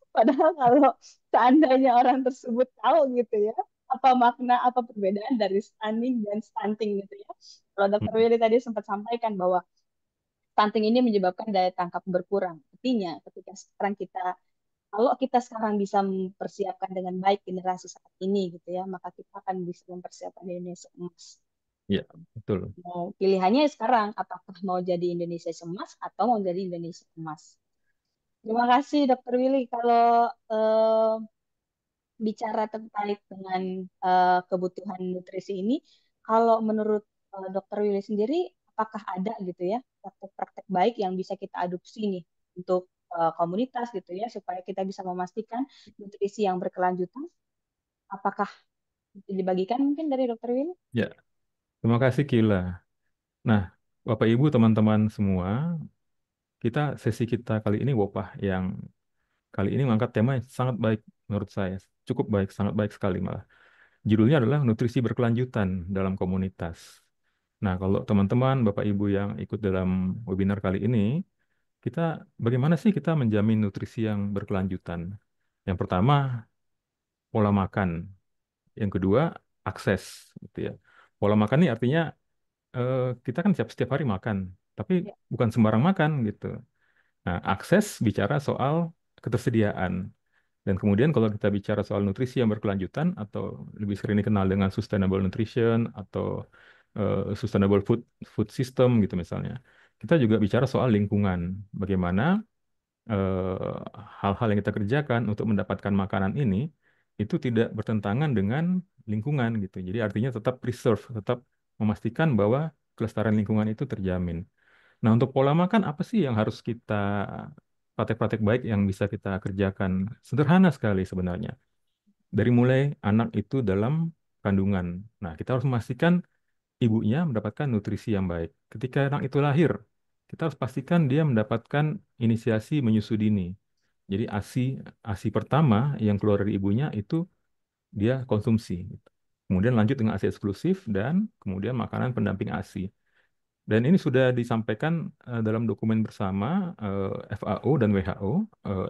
Speaker 1: Padahal kalau seandainya orang tersebut tahu gitu ya apa makna apa perbedaan dari stunning dan stunting gitu ya. Kalau Dokter
Speaker 7: Hmm.
Speaker 1: Willy tadi sempat sampaikan bahwa stunting ini menyebabkan daya tangkap berkurang. Artinya, ketika sekarang kita, kalau kita sekarang bisa mempersiapkan dengan baik generasi saat ini gitu ya, maka kita akan bisa mempersiapkan Indonesia emas.
Speaker 7: Ya, betul.
Speaker 1: Mau pilihannya sekarang, apakah mau jadi Indonesia emas atau mau jadi Indonesia emas. Terima kasih Dokter Willy. Kalau eh, bicara terkait dengan kebutuhan nutrisi ini, kalau menurut Dokter Willy sendiri, apakah ada gitu ya praktek-praktek baik yang bisa kita adopsi nih untuk komunitas gitu ya, supaya kita bisa memastikan nutrisi yang berkelanjutan? Apakah bisa dibagikan mungkin dari Dokter Willy?
Speaker 7: Ya, terima kasih Kila. Nah, Bapak Ibu, teman-teman semua, sesi kita kali ini Wopah yang kali ini mengangkat tema yang sangat baik menurut saya. Cukup baik, sangat baik sekali malah. Judulnya adalah nutrisi berkelanjutan dalam komunitas. Nah, kalau teman-teman, Bapak Ibu yang ikut dalam webinar kali ini, kita bagaimana sih kita menjamin nutrisi yang berkelanjutan? Yang pertama, pola makan. Yang kedua, akses, gitu ya. Pola makan ini artinya kita kan setiap hari makan, tapi
Speaker 1: Ya,
Speaker 7: bukan sembarang makan gitu. Nah, akses bicara soal ketersediaan. Dan kemudian kalau kita bicara soal nutrisi yang berkelanjutan atau lebih sering dikenal dengan sustainable nutrition atau sustainable food system gitu misalnya. Kita juga bicara soal lingkungan. Bagaimana hal-hal yang kita kerjakan untuk mendapatkan makanan ini itu tidak bertentangan dengan lingkungan gitu. Jadi artinya tetap preserve, tetap memastikan bahwa kelestarian lingkungan itu terjamin. Nah, untuk pola makan apa sih yang harus kita praktek-praktek baik yang bisa kita kerjakan? Sederhana sekali sebenarnya. Dari mulai anak itu dalam kandungan. Nah, kita harus memastikan ibunya mendapatkan nutrisi yang baik. Ketika anak itu lahir, kita harus pastikan dia mendapatkan inisiasi menyusui dini. Jadi ASI pertama yang keluar dari ibunya itu dia konsumsi. Kemudian lanjut dengan ASI eksklusif dan kemudian makanan pendamping ASI. Dan ini sudah disampaikan dalam dokumen bersama FAO dan WHO.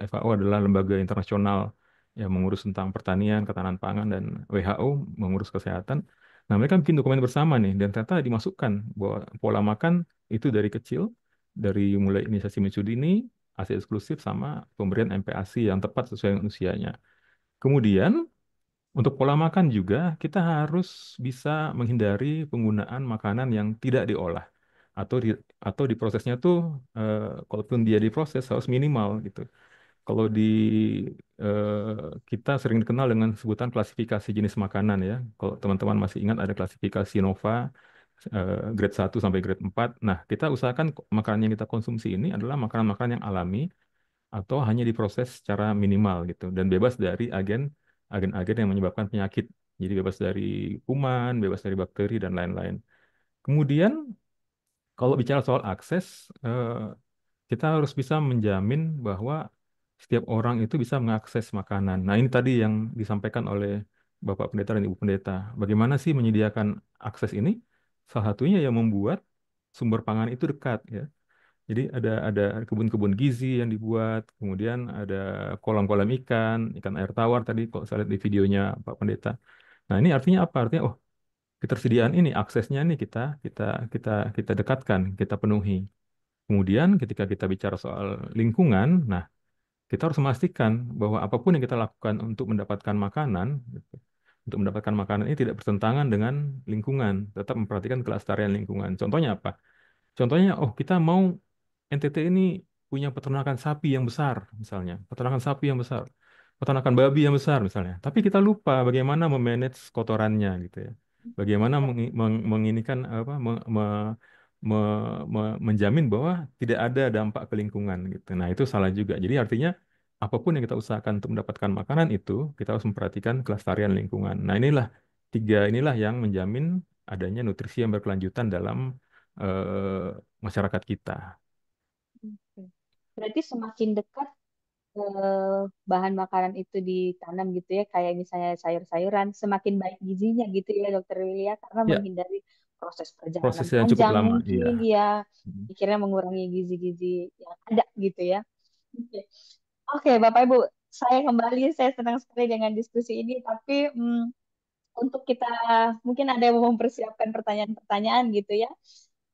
Speaker 7: FAO adalah lembaga internasional yang mengurus tentang pertanian, ketahanan pangan, dan WHO mengurus kesehatan. Nah, mereka bikin dokumen bersama nih, dan ternyata dimasukkan bahwa pola makan itu dari kecil, dari mulai inisiasi menyusui dini, ASI eksklusif, sama pemberian MPASI yang tepat sesuai dengan usianya. Kemudian, untuk pola makan juga, kita harus bisa menghindari penggunaan makanan yang tidak diolah atau atau diprosesnya tuh eh, kalaupun dia diproses harus minimal gitu. Kalau kita sering dikenal dengan sebutan klasifikasi jenis makanan ya. Kalau teman-teman masih ingat ada klasifikasi Nova grade 1 sampai grade 4. Nah, kita usahakan makanan yang kita konsumsi ini adalah makanan-makanan yang alami atau hanya diproses secara minimal gitu dan bebas dari agen-agen yang menyebabkan penyakit. Jadi bebas dari kuman, bebas dari bakteri dan lain-lain. Kemudian kalau bicara soal akses, kita harus bisa menjamin bahwa setiap orang itu bisa mengakses makanan. Nah, ini tadi yang disampaikan oleh Bapak Pendeta dan Ibu Pendeta. Bagaimana sih menyediakan akses ini? Salah satunya yang membuat sumber pangan itu dekat ya. Jadi ada kebun-kebun gizi yang dibuat, kemudian ada kolam-kolam ikan, ikan air tawar tadi kalau saya lihat di videonya Pak Pendeta. Nah, ini artinya apa? Artinya ketersediaan ini aksesnya nih kita kita kita dekatkan, kita penuhi. Kemudian ketika kita bicara soal lingkungan, nah kita harus memastikan bahwa apapun yang kita lakukan untuk mendapatkan makanan, gitu, untuk mendapatkan makanan ini tidak bertentangan dengan lingkungan, tetap memperhatikan kelestarian lingkungan. Contohnya apa? Contohnya, oh kita mau NTT ini punya peternakan sapi yang besar, misalnya, peternakan sapi yang besar, peternakan babi yang besar, misalnya. Tapi kita lupa bagaimana memanage kotorannya, gitu ya. Bagaimana menginikan apa, menjamin bahwa tidak ada dampak ke lingkungan, gitu. Nah itu salah juga. Jadi artinya apapun yang kita usahakan untuk mendapatkan makanan itu, kita harus memperhatikan kelestarian lingkungan. Nah, tiga inilah yang menjamin adanya nutrisi yang berkelanjutan dalam masyarakat kita.
Speaker 1: Oke. Berarti semakin dekat bahan makanan itu ditanam gitu ya, kayak misalnya sayur-sayuran, semakin baik gizinya gitu ya, Dokter Willy ya, karena
Speaker 7: Ya,
Speaker 1: menghindari proses perjalanan
Speaker 7: prosesnya yang cukup
Speaker 1: panjang
Speaker 7: lama, iya.
Speaker 1: mungkin ya, akhirnya mengurangi gizi-gizi yang ada gitu ya. Oke, Oke, Bapak Ibu, saya senang sekali dengan diskusi ini, tapi untuk kita mungkin ada yang mau mempersiapkan pertanyaan-pertanyaan gitu ya.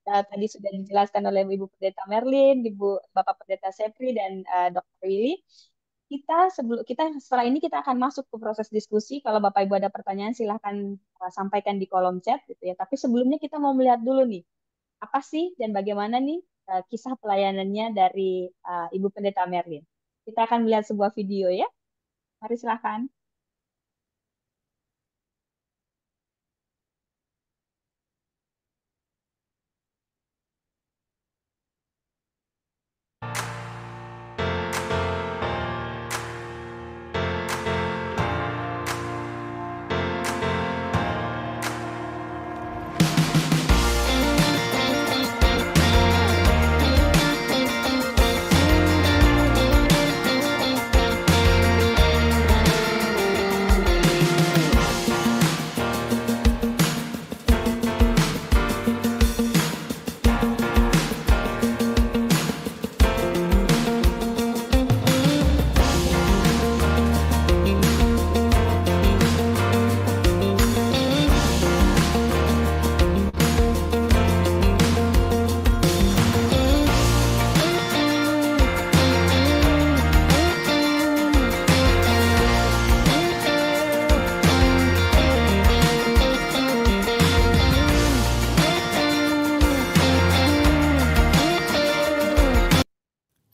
Speaker 1: Tadi sudah dijelaskan oleh Ibu Pendeta Merlin, Bapak Pendeta Sepri dan Dr. Willy. Kita setelah ini kita akan masuk ke proses diskusi. Kalau Bapak Ibu ada pertanyaan silahkan sampaikan di kolom chat gitu ya. Tapi sebelumnya kita mau melihat dulu nih apa sih dan bagaimana nih kisah pelayanannya dari Ibu Pendeta Merlin. Kita akan melihat sebuah video ya. Mari silahkan.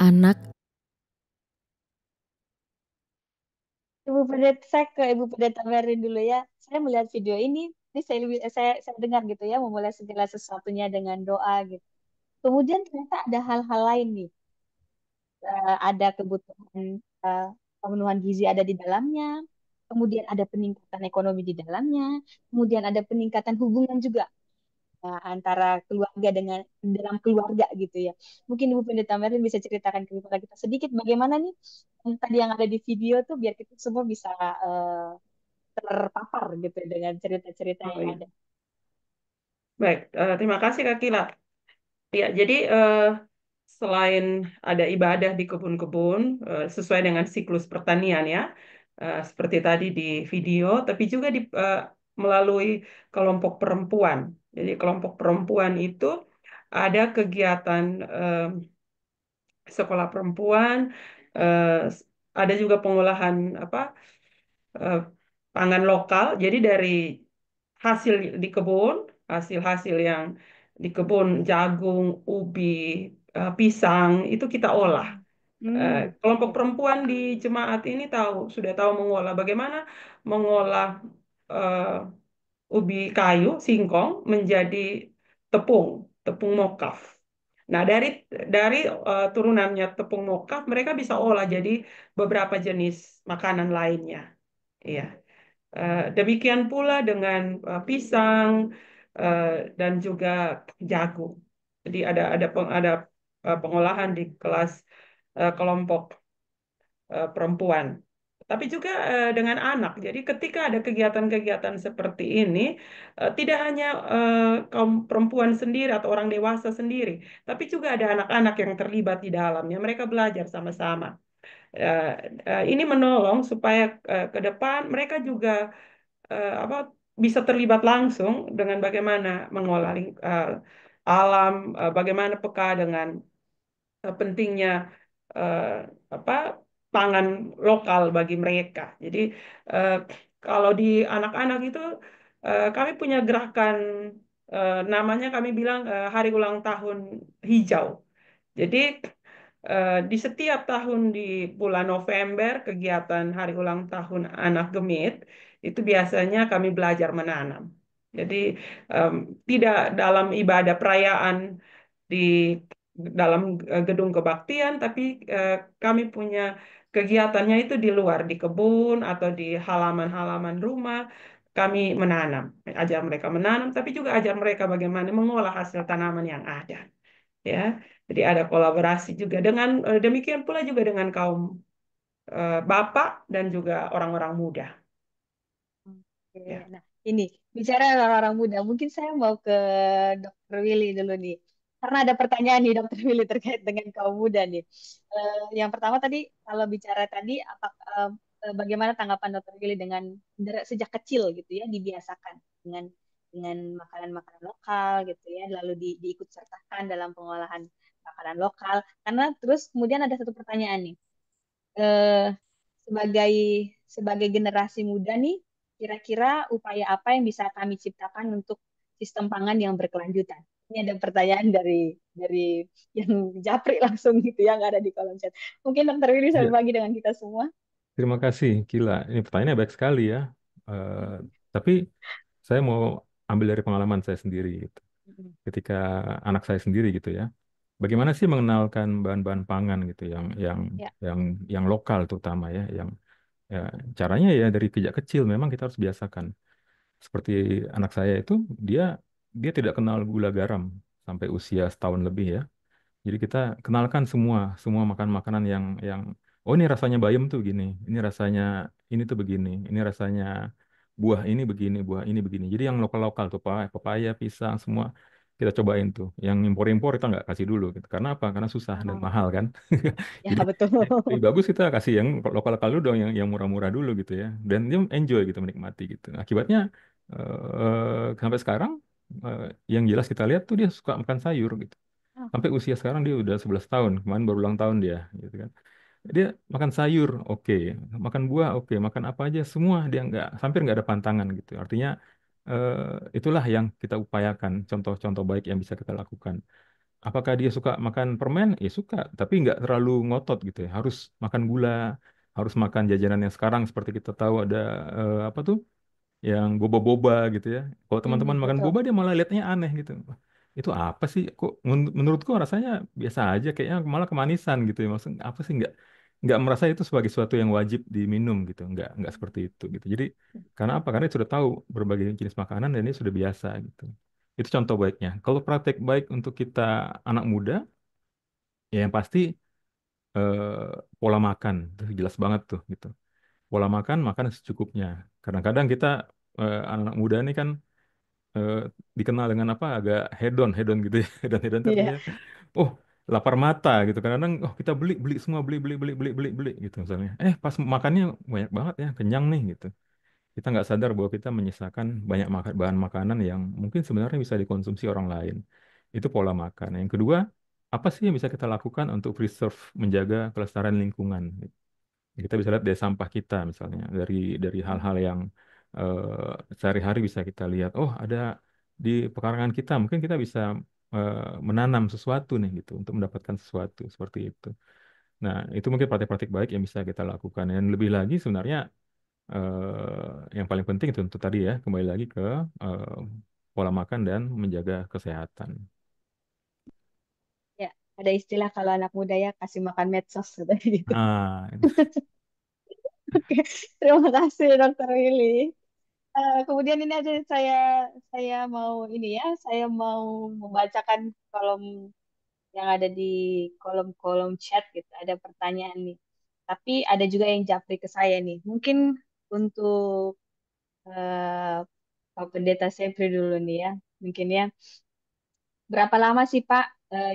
Speaker 8: Anak
Speaker 1: Ibu Pendeta, saya ke Ibu Pendeta Merlin dulu ya. Saya melihat video ini saya dengar gitu ya, memulai segala sesuatunya dengan doa gitu. Kemudian ternyata ada hal-hal lain nih. Ada kebutuhan eh, pemenuhan gizi ada di dalamnya, kemudian ada peningkatan ekonomi di dalamnya, kemudian ada peningkatan hubungan juga antara keluarga dengan dalam keluarga gitu ya. Mungkin Ibu Pendeta Merlin bisa ceritakan kepada kita sedikit bagaimana nih tadi yang ada di video tuh biar kita semua bisa terpapar gitu dengan cerita-cerita
Speaker 6: Oh
Speaker 1: yang
Speaker 6: iya.
Speaker 1: ada.
Speaker 6: Baik, terima kasih Kak Kila. Ya, jadi selain ada ibadah di kebun-kebun sesuai dengan siklus pertanian ya, seperti tadi di video, tapi juga melalui kelompok perempuan. Jadi kelompok perempuan itu ada kegiatan sekolah perempuan, eh, ada juga pengolahan apa eh, pangan lokal. Jadi dari hasil di kebun, hasil-hasil yang di kebun, jagung, ubi, pisang, itu kita olah. Kelompok
Speaker 1: Oke.
Speaker 6: perempuan di jemaat ini sudah tahu mengolah bagaimana mengolah eh, ubi kayu, singkong menjadi tepung, tepung mokaf. Nah, dari turunannya tepung mokaf, mereka bisa olah jadi beberapa jenis makanan lainnya. Iya. Demikian pula dengan pisang eh, dan juga jagung. Jadi ada pengolahan di kelas kelompok perempuan. Tapi juga dengan anak. Jadi ketika ada kegiatan-kegiatan seperti ini, tidak hanya kaum perempuan sendiri atau orang dewasa sendiri, tapi juga ada anak-anak yang terlibat di dalamnya. Mereka belajar sama-sama. Eh, ini menolong supaya ke depan mereka juga apa bisa terlibat langsung dengan bagaimana mengolah alam, bagaimana peka dengan pentingnya eh, apa pangan lokal bagi mereka. Jadi eh, kalau di anak-anak itu kami punya gerakan namanya kami bilang Hari Ulang Tahun Hijau. Jadi di setiap tahun di bulan November kegiatan Hari Ulang Tahun Anak Gemit itu biasanya kami belajar menanam. Jadi em, tidak dalam ibadah perayaan di dalam gedung kebaktian, tapi kami punya kegiatannya itu di luar, di kebun atau di halaman-halaman rumah. Kami menanam, ajar mereka menanam, tapi juga ajar mereka bagaimana mengolah hasil tanaman yang ada. Ya, jadi ada kolaborasi juga dengan demikian pula juga dengan kaum bapak dan juga orang-orang muda.
Speaker 1: Oke,
Speaker 6: Ya,
Speaker 1: nah ini bicara orang-orang muda, mungkin saya mau ke Dokter Willy dulu nih, karena ada pertanyaan nih Dokter Willy terkait dengan kaum muda nih. Yang pertama tadi kalau bicara tadi, bagaimana tanggapan Dokter Willy dengan sejak kecil gitu ya dibiasakan dengan makanan-makanan lokal gitu ya, lalu diikut sertakan dalam pengolahan makanan lokal. Karena terus kemudian ada satu pertanyaan nih. Eh, sebagai sebagai generasi muda nih, kira-kira upaya apa yang bisa kami ciptakan untuk sistem pangan yang berkelanjutan? Ini ada pertanyaan dari yang Japri langsung gitu ya, nggak ada di kolom chat. Mungkin Dokter Willy bisa
Speaker 7: Iya,
Speaker 1: berbagi dengan kita semua.
Speaker 7: terima kasih. Gila, ini pertanyaannya baik sekali ya. Eh, tapi saya mau ambil dari pengalaman saya sendiri gitu.
Speaker 1: Mm-mm.
Speaker 7: Ketika anak saya sendiri gitu ya. Bagaimana sih mengenalkan bahan-bahan pangan gitu
Speaker 1: Ya.
Speaker 7: yang yang lokal terutama ya, yang ya, caranya ya dari sejak kecil memang kita harus biasakan. Seperti anak saya itu dia dia tidak kenal gula garam sampai usia setahun lebih ya. Jadi kita kenalkan semua semua makanan-makanan yang oh ini rasanya bayam tuh gini, ini rasanya ini tuh begini, ini rasanya buah ini begini, buah ini begini. Jadi yang lokal-lokal tuh pepaya, pisang semua kita cobain tuh. Yang impor-impor kita nggak kasih dulu gitu. Karena apa? Karena susah dan
Speaker 1: Oh,
Speaker 7: mahal kan.
Speaker 1: ya
Speaker 7: Jadi
Speaker 1: betul.
Speaker 7: lebih bagus kita kasih yang lokal-lokal dulu dong, yang murah-murah dulu gitu ya. Dan dia enjoy gitu menikmati gitu. Akibatnya sampai sekarang eh, yang jelas kita lihat tuh dia suka makan sayur gitu.
Speaker 1: Oh,
Speaker 7: Sampai usia sekarang dia udah 11 tahun, kemarin baru ulang tahun dia, gitu kan. Dia makan sayur, oke, makan buah, oke, makan apa aja, semua dia nggak, hampir nggak ada pantangan gitu. Artinya itulah yang kita upayakan, contoh-contoh baik yang bisa kita lakukan. Apakah dia suka makan permen? Ya suka, tapi nggak terlalu ngotot gitu ya. Harus makan gula, harus makan jajanan yang sekarang seperti kita tahu ada apa tuh? Yang boba-boba gitu ya. Kalau teman-teman makan
Speaker 1: betul.
Speaker 7: boba dia malah lihatnya aneh gitu. Wah, itu apa sih? Kok menurutku rasanya biasa aja, kayaknya malah kemanisan gitu ya. Maksud apa sih nggak merasa itu sebagai sesuatu yang wajib diminum gitu. Nggak seperti itu gitu. Jadi karena apa? Karena dia sudah tahu berbagai jenis makanan dan dia sudah biasa gitu. Itu contoh baiknya. Kalau praktek baik untuk kita anak muda, ya yang pasti pola makan itu jelas banget tuh gitu. Pola makan makan secukupnya. Kadang-kadang kita anak muda ini kan eh, dikenal dengan apa agak hedon hedon gitu ya hedon hedon
Speaker 1: Iya.
Speaker 7: artinya oh lapar mata gitu kadang-kadang oh kita beli beli semua beli beli beli beli beli beli gitu misalnya pas makannya banyak banget ya kenyang nih gitu kita nggak sadar bahwa kita menyisakan banyak bahan makanan yang mungkin sebenarnya bisa dikonsumsi orang lain itu pola makan yang kedua apa sih yang bisa kita lakukan untuk preserve menjaga kelestarian lingkungan. Kita bisa lihat dari sampah kita misalnya, dari hal-hal yang sehari-hari bisa kita lihat. Oh, ada di pekarangan kita, mungkin kita bisa menanam sesuatu nih gitu untuk mendapatkan sesuatu seperti itu. Nah, itu mungkin praktik-praktik baik yang bisa kita lakukan. Dan lebih lagi sebenarnya yang paling penting itu untuk tadi ya, kembali lagi ke eh, pola makan dan menjaga kesehatan.
Speaker 1: Ya, ada istilah kalau anak muda ya kasih makan medsos gitu.
Speaker 7: Nah,
Speaker 1: Oke, terima kasih Dokter Willy. Kemudian ini aja saya mau ini ya, saya mau membacakan kolom yang ada di kolom-kolom chat gitu. Ada pertanyaan nih. Tapi ada juga yang japri ke saya nih. Mungkin untuk eh, Pak Pendeta Sepri dulu nih ya. Mungkin ya. Berapa lama sih Pak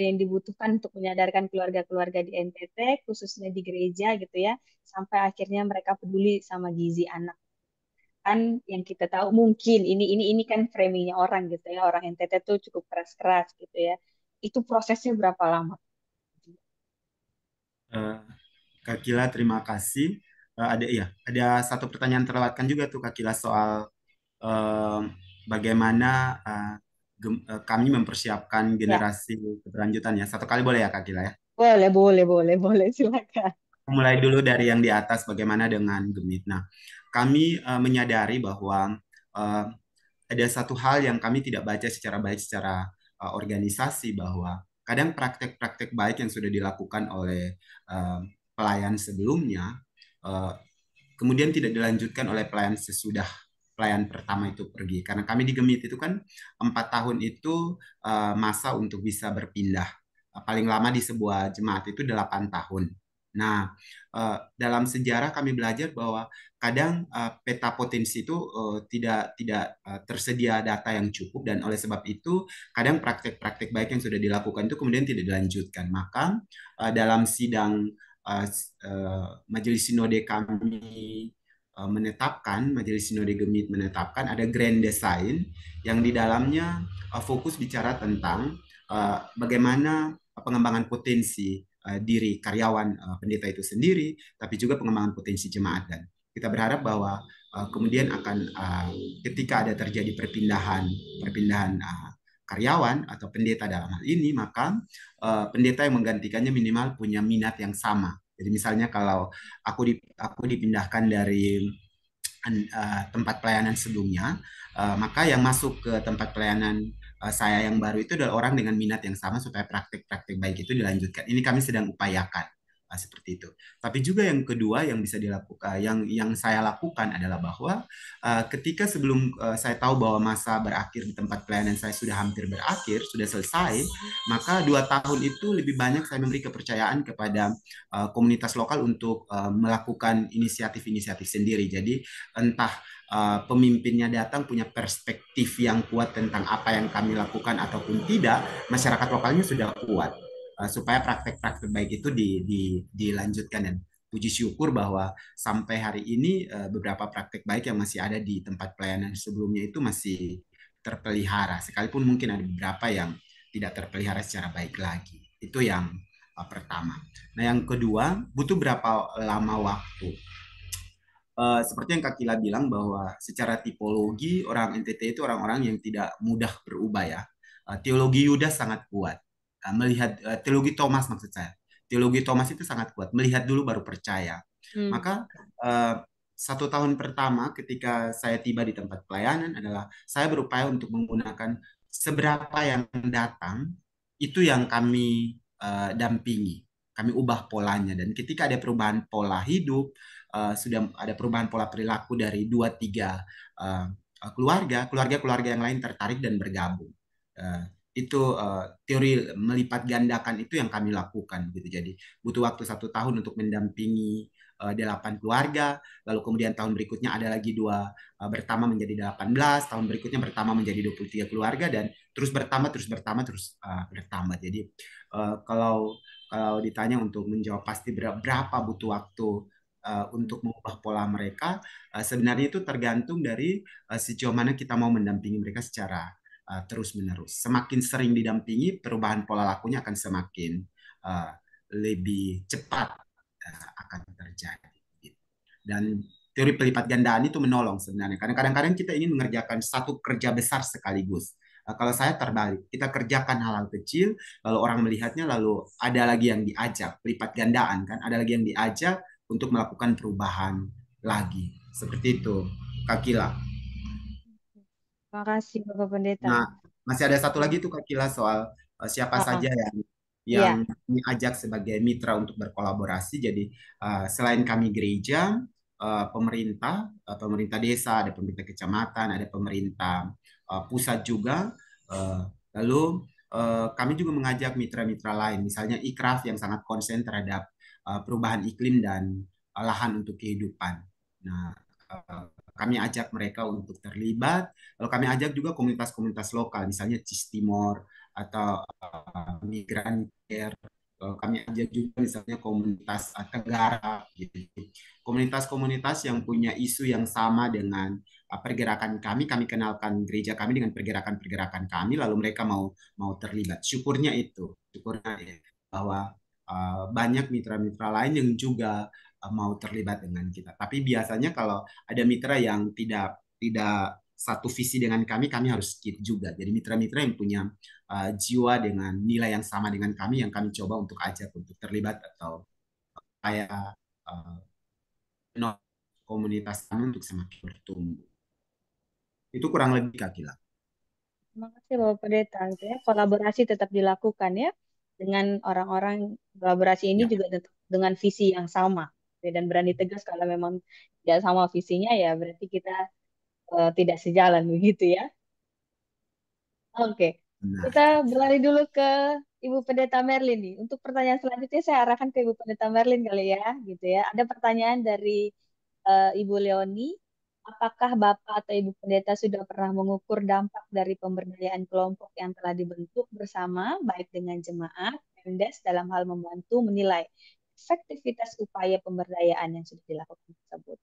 Speaker 1: yang dibutuhkan untuk menyadarkan keluarga-keluarga di NTT, khususnya di gereja gitu ya, sampai akhirnya mereka peduli sama gizi anak? Kan yang kita tahu mungkin ini kan framingnya orang gitu ya, orang NTT tuh cukup keras-keras gitu ya. Itu prosesnya berapa lama?
Speaker 5: Eh, Kak Kila, terima kasih. Ada satu pertanyaan terlewatkan juga tuh Kak Kila soal eh, bagaimana kami mempersiapkan
Speaker 1: Ya,
Speaker 5: generasi keberlanjutan ya. Satu kali boleh ya Kak Kila ya?
Speaker 1: boleh, boleh, boleh, boleh, silakan.
Speaker 5: Mulai dulu dari yang di atas, bagaimana dengan Gemit. Nah, kami menyadari bahwa ada satu hal yang kami tidak baca secara baik secara organisasi bahwa kadang praktek-praktek baik yang sudah dilakukan oleh pelayan sebelumnya eh, kemudian tidak dilanjutkan oleh pelayan sesudah pelayan pertama itu pergi. Karena kami di Gemit itu kan 4 tahun itu masa untuk bisa berpindah. Paling lama di sebuah jemaat itu 8 tahun. Nah, dalam sejarah kami belajar bahwa kadang peta potensi itu tidak tersedia data yang cukup dan oleh sebab itu kadang praktek-praktek baik yang sudah dilakukan itu kemudian tidak dilanjutkan. Maka dalam sidang uh, Majelis Sinode kami Majelis Sinode Gemit menetapkan ada Grand Design yang di dalamnya fokus bicara tentang bagaimana pengembangan potensi diri karyawan pendeta itu sendiri, tapi juga pengembangan potensi jemaat. Dan kita berharap bahwa kemudian akan ketika ada terjadi perpindahan karyawan atau pendeta dalam hal ini, maka pendeta yang menggantikannya minimal punya minat yang sama. Jadi misalnya kalau aku dipindahkan dari tempat pelayanan sebelumnya, maka yang masuk ke tempat pelayanan saya yang baru itu adalah orang dengan minat yang sama supaya praktik-praktik baik itu dilanjutkan. Ini kami sedang upayakan seperti itu. Tapi juga yang kedua yang bisa dilakukan, yang saya lakukan adalah bahwa ketika sebelum saya tahu bahwa masa berakhir di tempat pelayanan saya sudah hampir berakhir, sudah selesai, maka 2 tahun itu lebih banyak saya memberi kepercayaan kepada komunitas lokal untuk melakukan inisiatif-inisiatif sendiri. Jadi entah pemimpinnya datang punya perspektif yang kuat tentang apa yang kami lakukan ataupun tidak, masyarakat lokalnya sudah kuat supaya praktek-praktek baik itu dilanjutkan. Dan puji syukur bahwa sampai hari ini beberapa praktek baik yang masih ada di tempat pelayanan sebelumnya itu masih terpelihara, sekalipun mungkin ada beberapa yang tidak terpelihara secara baik lagi. Itu yang pertama. Nah, yang kedua, butuh berapa lama waktu? Seperti yang Kak Kila bilang bahwa secara tipologi orang NTT itu orang-orang yang tidak mudah berubah ya. Teologi Yudas sangat kuat. Melihat teologi Thomas maksud saya. Teologi Thomas itu sangat kuat. Melihat dulu baru percaya. Maka 1 tahun pertama ketika saya tiba di tempat pelayanan adalah saya berupaya untuk menggunakan seberapa yang datang itu yang kami dampingi. Kami ubah polanya dan ketika ada perubahan pola hidup, sudah ada perubahan pola perilaku dari 2-3 keluarga yang lain tertarik dan bergabung. Itu teori melipat gandakan itu yang kami lakukan gitu. Jadi butuh waktu 1 tahun untuk mendampingi 8 keluarga, lalu kemudian tahun berikutnya ada lagi 2 bertambah menjadi 18, tahun berikutnya bertambah menjadi 23 keluarga dan terus bertambah bertambah. Jadi kalau ditanya untuk menjawab pasti berapa butuh waktu untuk mengubah pola mereka, sebenarnya itu tergantung dari sejauh mana kita mau mendampingi mereka secara terus-menerus. Semakin sering didampingi, perubahan pola lakunya akan semakin lebih cepat akan terjadi. Dan teori pelipat gandaan itu menolong sebenarnya. Karena kadang-kadang kita ingin mengerjakan satu kerja besar sekaligus. Kalau saya terbalik, kita kerjakan hal-hal kecil, lalu orang melihatnya, lalu ada lagi yang diajak, pelipat gandaan kan, ada lagi yang diajak untuk melakukan perubahan lagi. Seperti itu, Kak Kila.
Speaker 1: Terima kasih Bapak Pendeta.
Speaker 5: Nah, masih ada satu lagi tuh Kak Kila soal siapa saja yang
Speaker 1: Iya.
Speaker 5: kami ajak sebagai mitra untuk berkolaborasi. Jadi selain kami gereja, pemerintah desa, ada pemerintah kecamatan, ada pemerintah pusat juga. Lalu kami juga mengajak mitra-mitra lain, misalnya Ikraf yang sangat konsen terhadap perubahan iklim dan lahan untuk kehidupan. Nah, kami ajak mereka untuk terlibat. Lalu kami ajak juga komunitas-komunitas lokal, misalnya Cistimor atau Migran Care. Kami ajak juga misalnya komunitas Tegara, gitu. Komunitas-komunitas yang punya isu yang sama dengan pergerakan kami kenalkan gereja kami dengan pergerakan-pergerakan kami, lalu mereka mau terlibat. Syukurnya bahwa banyak mitra-mitra lain yang juga mau terlibat dengan kita. Tapi biasanya kalau ada mitra yang tidak satu visi dengan kami harus skip juga. Jadi mitra-mitra yang punya jiwa dengan nilai yang sama dengan kami, yang kami coba untuk ajak untuk terlibat atau kayak komunitas kami untuk semakin bertumbuh. Itu kurang lebih Kak Gila.
Speaker 1: Terima kasih Bapak Pendeta. Gitu ya. Kolaborasi tetap dilakukan ya. dengan orang-orang kolaborasi ini
Speaker 5: Ya,
Speaker 1: juga dengan visi yang sama. Ya, dan berani tegas kalau memang tidak sama visinya ya berarti kita tidak sejalan begitu ya. Oke,
Speaker 5: benar.
Speaker 1: kita berlari dulu ke Ibu Pendeta Merlin nih. Untuk pertanyaan selanjutnya saya arahkan ke Ibu Pendeta Merlin kali ya, gitu ya. Ada pertanyaan dari Ibu Leoni. Apakah Bapak atau Ibu Pendeta sudah pernah mengukur dampak dari pemberdayaan kelompok yang telah dibentuk bersama, baik dengan jemaat, Pemdes, dalam hal membantu menilai efektivitas upaya pemberdayaan yang sudah dilakukan tersebut?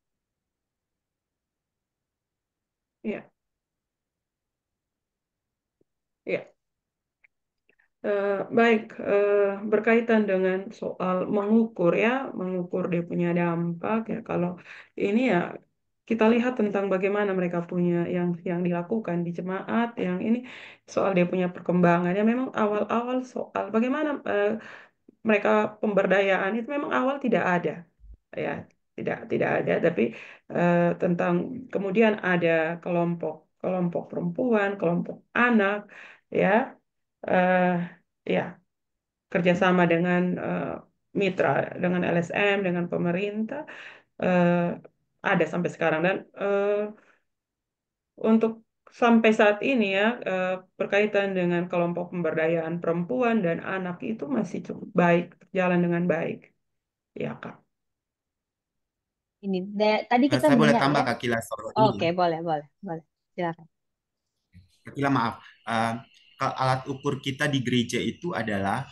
Speaker 6: Ya, ya. Baik, berkaitan dengan soal mengukur ya, mengukur dia punya dampak ya. Kalau ini ya kita lihat tentang bagaimana mereka punya yang dilakukan di jemaat, yang ini soal dia punya perkembangan ya. Memang awal-awal soal bagaimana mereka pemberdayaan itu memang awal tidak ada ya, tidak ada. Tapi tentang kemudian ada kelompok kelompok perempuan, kelompok anak ya. eh ya kerjasama dengan mitra, dengan LSM, dengan pemerintah eh, ada sampai sekarang dan untuk sampai saat ini ya berkaitan dengan kelompok pemberdayaan perempuan dan anak itu masih cukup baik, berjalan dengan baik, ya Kak.
Speaker 1: Ini tadi kita
Speaker 5: Saya boleh
Speaker 1: mendengar
Speaker 5: tambah
Speaker 1: ya.
Speaker 5: Kak Kila soal ini
Speaker 1: Oke,
Speaker 5: ya.
Speaker 1: boleh, boleh, boleh. Silakan.
Speaker 5: Kak Kila maaf. Alat ukur kita di gereja itu adalah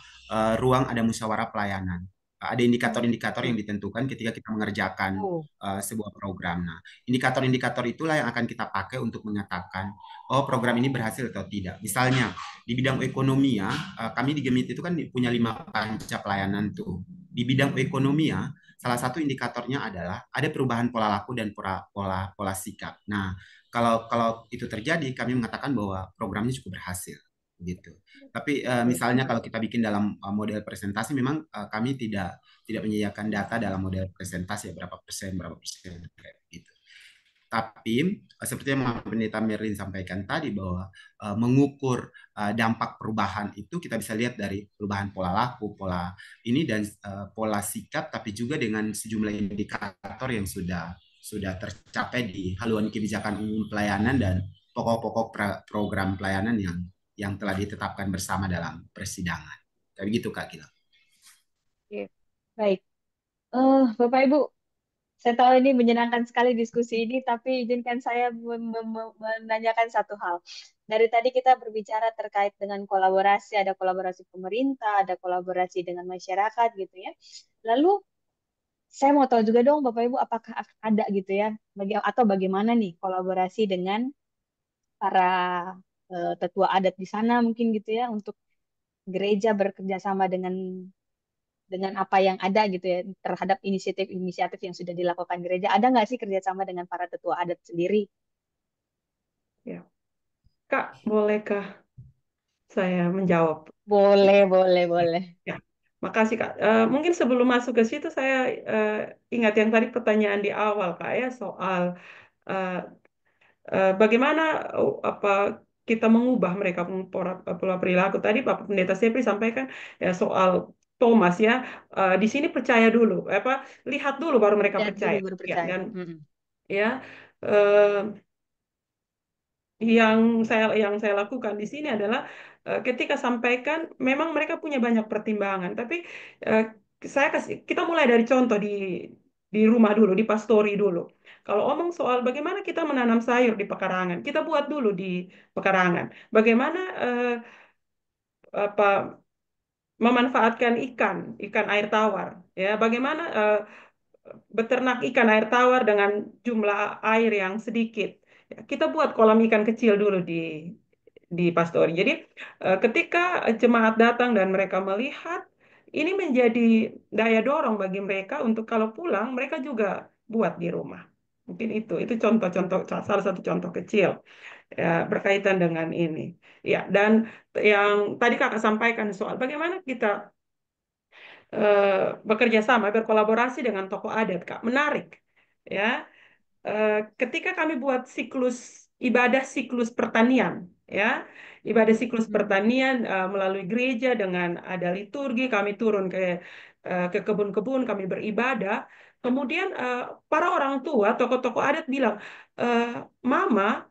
Speaker 5: ruang ada musyawarah pelayanan. Ada indikator-indikator yang ditentukan ketika kita mengerjakan
Speaker 1: Oh,
Speaker 5: sebuah program. Nah, indikator-indikator itulah yang akan kita pakai untuk mengatakan, oh program ini berhasil atau tidak. Misalnya di bidang ekonomi ya, kami di Gemit itu kan punya 5 panca pelayanan tuh. Di bidang ekonomi ya, salah satu indikatornya adalah ada perubahan pola laku dan pola pola pola sikap. Nah, kalau kalau itu terjadi, kami mengatakan bahwa programnya cukup berhasil, gitu. Tapi
Speaker 1: oke.
Speaker 5: misalnya kalau kita bikin dalam model presentasi, memang kami tidak menyediakan data dalam model presentasi ya berapa persen kayak gitu. Tapi seperti yang Pendeta Merlin sampaikan tadi bahwa mengukur dampak perubahan itu kita bisa lihat dari perubahan pola laku, pola ini dan pola sikap, tapi juga dengan sejumlah indikator yang sudah tercapai di haluan kebijakan umum pelayanan dan pokok-pokok program pelayanan yang telah ditetapkan bersama dalam persidangan. Kayak gitu Kak Gila.
Speaker 1: Oke. Baik. Bapak Ibu, saya tahu ini menyenangkan sekali diskusi ini, tapi izinkan saya menanyakan satu hal. Dari tadi kita berbicara terkait dengan kolaborasi, ada kolaborasi pemerintah, ada kolaborasi dengan masyarakat gitu ya. Lalu saya mau tahu juga dong Bapak Ibu, apakah ada gitu ya, atau bagaimana nih kolaborasi dengan para tetua adat di sana mungkin gitu ya, untuk gereja bekerja sama dengan apa yang ada gitu ya terhadap inisiatif-inisiatif yang sudah dilakukan gereja. Ada nggak sih kerjasama dengan para tetua adat sendiri?
Speaker 6: Ya. Kak, bolehkah saya menjawab?
Speaker 1: Boleh, boleh, boleh.
Speaker 6: Ya, makasih Kak. Mungkin sebelum masuk ke situ saya eh, ingat yang tadi pertanyaan di awal Kak ya soal eh, bagaimana apa kita mengubah mereka pola perilaku. Tadi Bapak Pendeta Sepri sampaikan ya soal Thomas ya. Di sini percaya dulu, apa lihat dulu baru mereka
Speaker 1: Lihat dulu
Speaker 6: percaya.
Speaker 1: baru
Speaker 6: Ya,
Speaker 1: percaya.
Speaker 6: dan
Speaker 1: Mm-mm.
Speaker 6: ya eh, yang saya lakukan di sini adalah ketika sampaikan memang mereka punya banyak pertimbangan tapi eh, kita mulai dari contoh di rumah dulu di pastori dulu kalau omong soal bagaimana kita menanam sayur di pekarangan kita buat dulu di pekarangan bagaimana apa memanfaatkan ikan air tawar ya bagaimana beternak ikan air tawar dengan jumlah air yang sedikit. Ya, kita buat kolam ikan kecil dulu di pastori. Jadi ketika jemaat datang dan mereka melihat, ini menjadi daya dorong bagi mereka untuk kalau pulang mereka juga buat di rumah. Mungkin itu contoh-contoh salah satu contoh kecil ya, berkaitan dengan ini. Ya, dan yang tadi kakak sampaikan soal bagaimana kita eh, bekerja sama, berkolaborasi dengan tokoh adat, Kak. Menarik, ya. Ketika kami buat siklus ibadah siklus pertanian, ya. Ibadah siklus
Speaker 1: Hmm.
Speaker 6: pertanian melalui gereja dengan ada liturgi, kami turun ke kebun-kebun, kami beribadah. Kemudian para orang tua, tokoh-tokoh adat bilang, "Eh, Mama,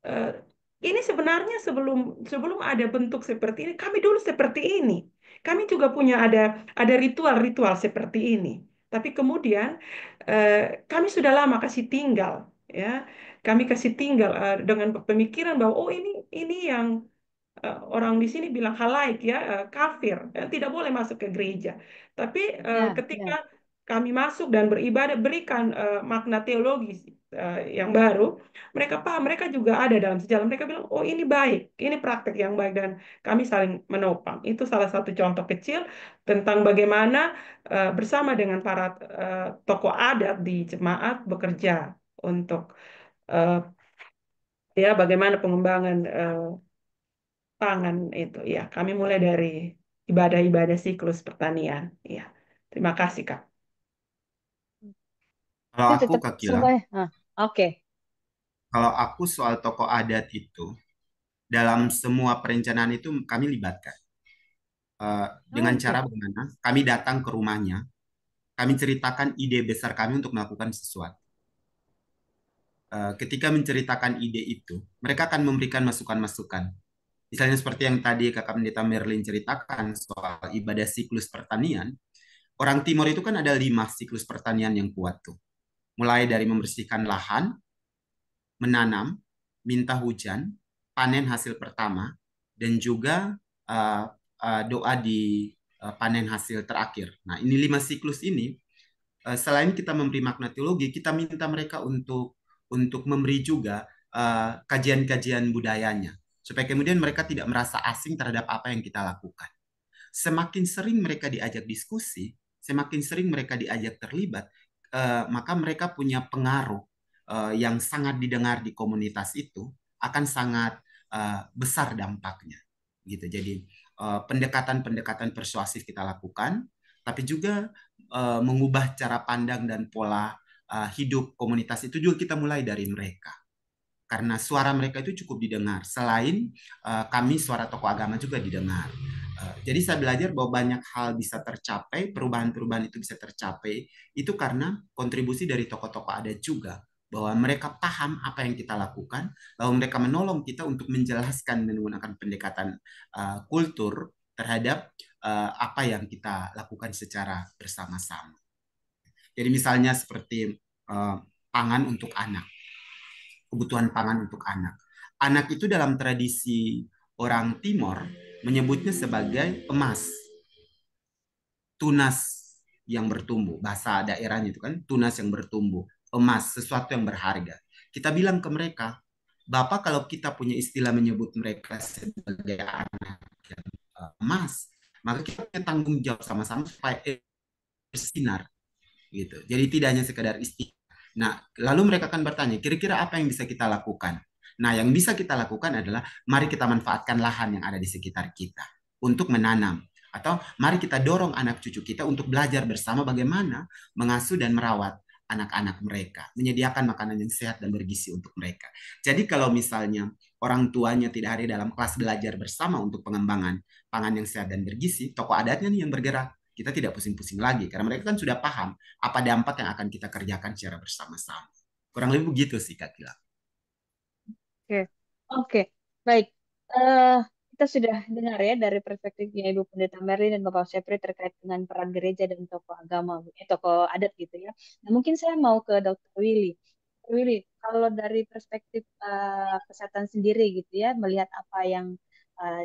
Speaker 6: eh, ini sebenarnya sebelum sebelum ada bentuk seperti ini, kami dulu seperti ini. Kami juga punya ada ritual-ritual seperti ini. Tapi kemudian eh, kami sudah lama kasih tinggal, ya. Kami kasih tinggal dengan pemikiran bahwa oh ini yang orang di sini bilang halaik ya, kafir, tidak boleh masuk ke gereja. Tapi
Speaker 1: Ya,
Speaker 6: ketika
Speaker 1: ya.
Speaker 6: kami masuk dan beribadah, berikan makna teologis yang baru, mereka paham, mereka juga ada dalam sejarah. Mereka bilang, oh ini baik, ini praktek yang baik dan kami saling menopang. Itu salah satu contoh kecil tentang bagaimana bersama dengan para tokoh adat di jemaat bekerja untuk eh, ya bagaimana pengembangan pangan itu ya. Kami mulai dari ibadah-ibadah siklus pertanian. Ya. Terima kasih, Kak.
Speaker 5: Kalau
Speaker 1: Itu
Speaker 5: aku
Speaker 1: tetap
Speaker 5: Kak Kila,
Speaker 1: sesuai. Oke.
Speaker 5: kalau aku soal tokoh adat itu, dalam semua perencanaan itu kami libatkan. Dengan cara
Speaker 1: Oke.
Speaker 5: bagaimana kami datang ke rumahnya, kami ceritakan ide besar kami untuk melakukan sesuatu. Ketika menceritakan ide itu, mereka akan memberikan masukan-masukan. Misalnya seperti yang tadi Kakak Pendeta Merlin ceritakan soal ibadah siklus pertanian, orang Timur itu kan ada 5 siklus pertanian yang kuat tuh. Mulai dari membersihkan lahan, menanam, minta hujan, panen hasil pertama, dan juga uh, doa di panen hasil terakhir. Nah, ini 5 siklus ini, selain kita memberi makna teologi, kita minta mereka untuk memberi juga kajian-kajian budayanya, supaya kemudian mereka tidak merasa asing terhadap apa yang kita lakukan. Semakin sering mereka diajak diskusi, semakin sering mereka diajak terlibat, maka mereka punya pengaruh yang sangat didengar di komunitas itu akan sangat besar dampaknya. Gitu. Jadi pendekatan-pendekatan persuasif kita lakukan, tapi juga mengubah cara pandang dan pola hidup komunitas itu juga kita mulai dari mereka karena suara mereka itu cukup didengar. Selain kami suara tokoh agama juga didengar. Jadi saya belajar bahwa banyak hal bisa tercapai, perubahan-perubahan itu bisa tercapai, itu karena kontribusi dari tokoh-tokoh adat juga. Bahwa mereka paham apa yang kita lakukan, lalu mereka menolong kita untuk menjelaskan menggunakan pendekatan kultur terhadap apa yang kita lakukan secara bersama-sama. Jadi misalnya seperti pangan untuk anak, kebutuhan pangan untuk anak. Anak itu dalam tradisi orang Timor menyebutnya sebagai emas, tunas yang bertumbuh. Bahasa daerahnya itu kan tunas yang bertumbuh, emas, sesuatu yang berharga. Kita bilang ke mereka, Bapak kalau kita punya istilah menyebut mereka sebagai anak yang emas, maka kita punya tanggung jawab sama-sama supaya bersinar gitu. Jadi tidak hanya sekedar istilah. Nah, lalu mereka akan bertanya, kira-kira apa yang bisa kita lakukan? Nah, yang bisa kita lakukan adalah mari kita manfaatkan lahan yang ada di sekitar kita untuk menanam. Atau mari kita dorong anak cucu kita untuk belajar bersama bagaimana mengasuh dan merawat anak-anak mereka, menyediakan makanan yang sehat dan bergizi untuk mereka. Jadi kalau misalnya orang tuanya tidak ada dalam kelas belajar bersama untuk pengembangan pangan yang sehat dan bergizi, tokoh adatnya nih yang bergerak. Kita tidak pusing-pusing lagi karena mereka kan sudah paham apa dampak yang akan kita kerjakan secara bersama-sama. Kurang lebih begitu sih Kak Gila.
Speaker 1: Oke. Oke. Baik. Eh, kita sudah dengar ya dari perspektifnya Ibu Pendeta Merlin dan Bapak Sepri terkait dengan peran gereja dan tokoh agama, tokoh adat gitu ya. Nah, mungkin saya mau ke Dr. Willy. Dr. Willy, kalau dari perspektif kesehatan sendiri gitu ya, melihat apa yang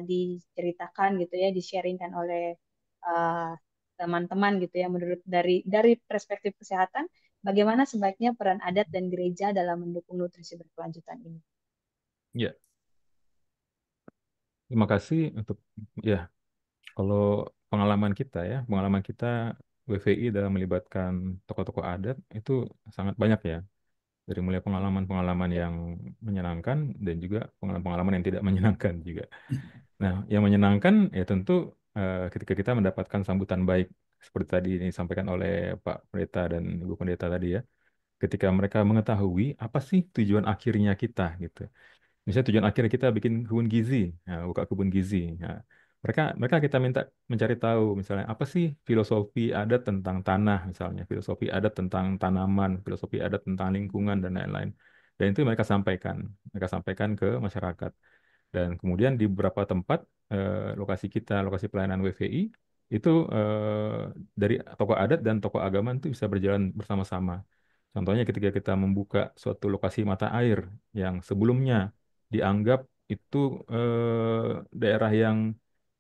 Speaker 1: diceritakan gitu ya, di-sharingkan oleh eh, teman-teman gitu ya, menurut dari perspektif kesehatan, bagaimana sebaiknya peran adat dan gereja dalam mendukung nutrisi berkelanjutan ini?
Speaker 7: Ya, terima kasih untuk ya kalau pengalaman kita WVI dalam melibatkan tokoh-tokoh adat itu sangat banyak ya. Dari mulai pengalaman-pengalaman yang menyenangkan dan juga pengalaman-pengalaman yang tidak menyenangkan juga. Nah, yang menyenangkan ya tentu ketika kita mendapatkan sambutan baik seperti tadi disampaikan oleh Pak Pendeta dan Ibu Pendeta tadi ya. ketika mereka mengetahui apa sih tujuan akhirnya kita gitu. Misalnya tujuan akhir kita bikin kebun gizi, nah, buka kebun gizi. Nah, mereka kita minta mencari tahu misalnya apa sih filosofi adat tentang tanah misalnya, filosofi adat tentang tanaman, filosofi adat tentang lingkungan dan lain-lain. Dan itu mereka sampaikan ke masyarakat. Dan kemudian di beberapa tempat lokasi kita, lokasi pelayanan WVI itu dari tokoh adat dan tokoh agama itu bisa berjalan bersama-sama. Contohnya ketika kita membuka suatu lokasi mata air yang sebelumnya dianggap itu daerah yang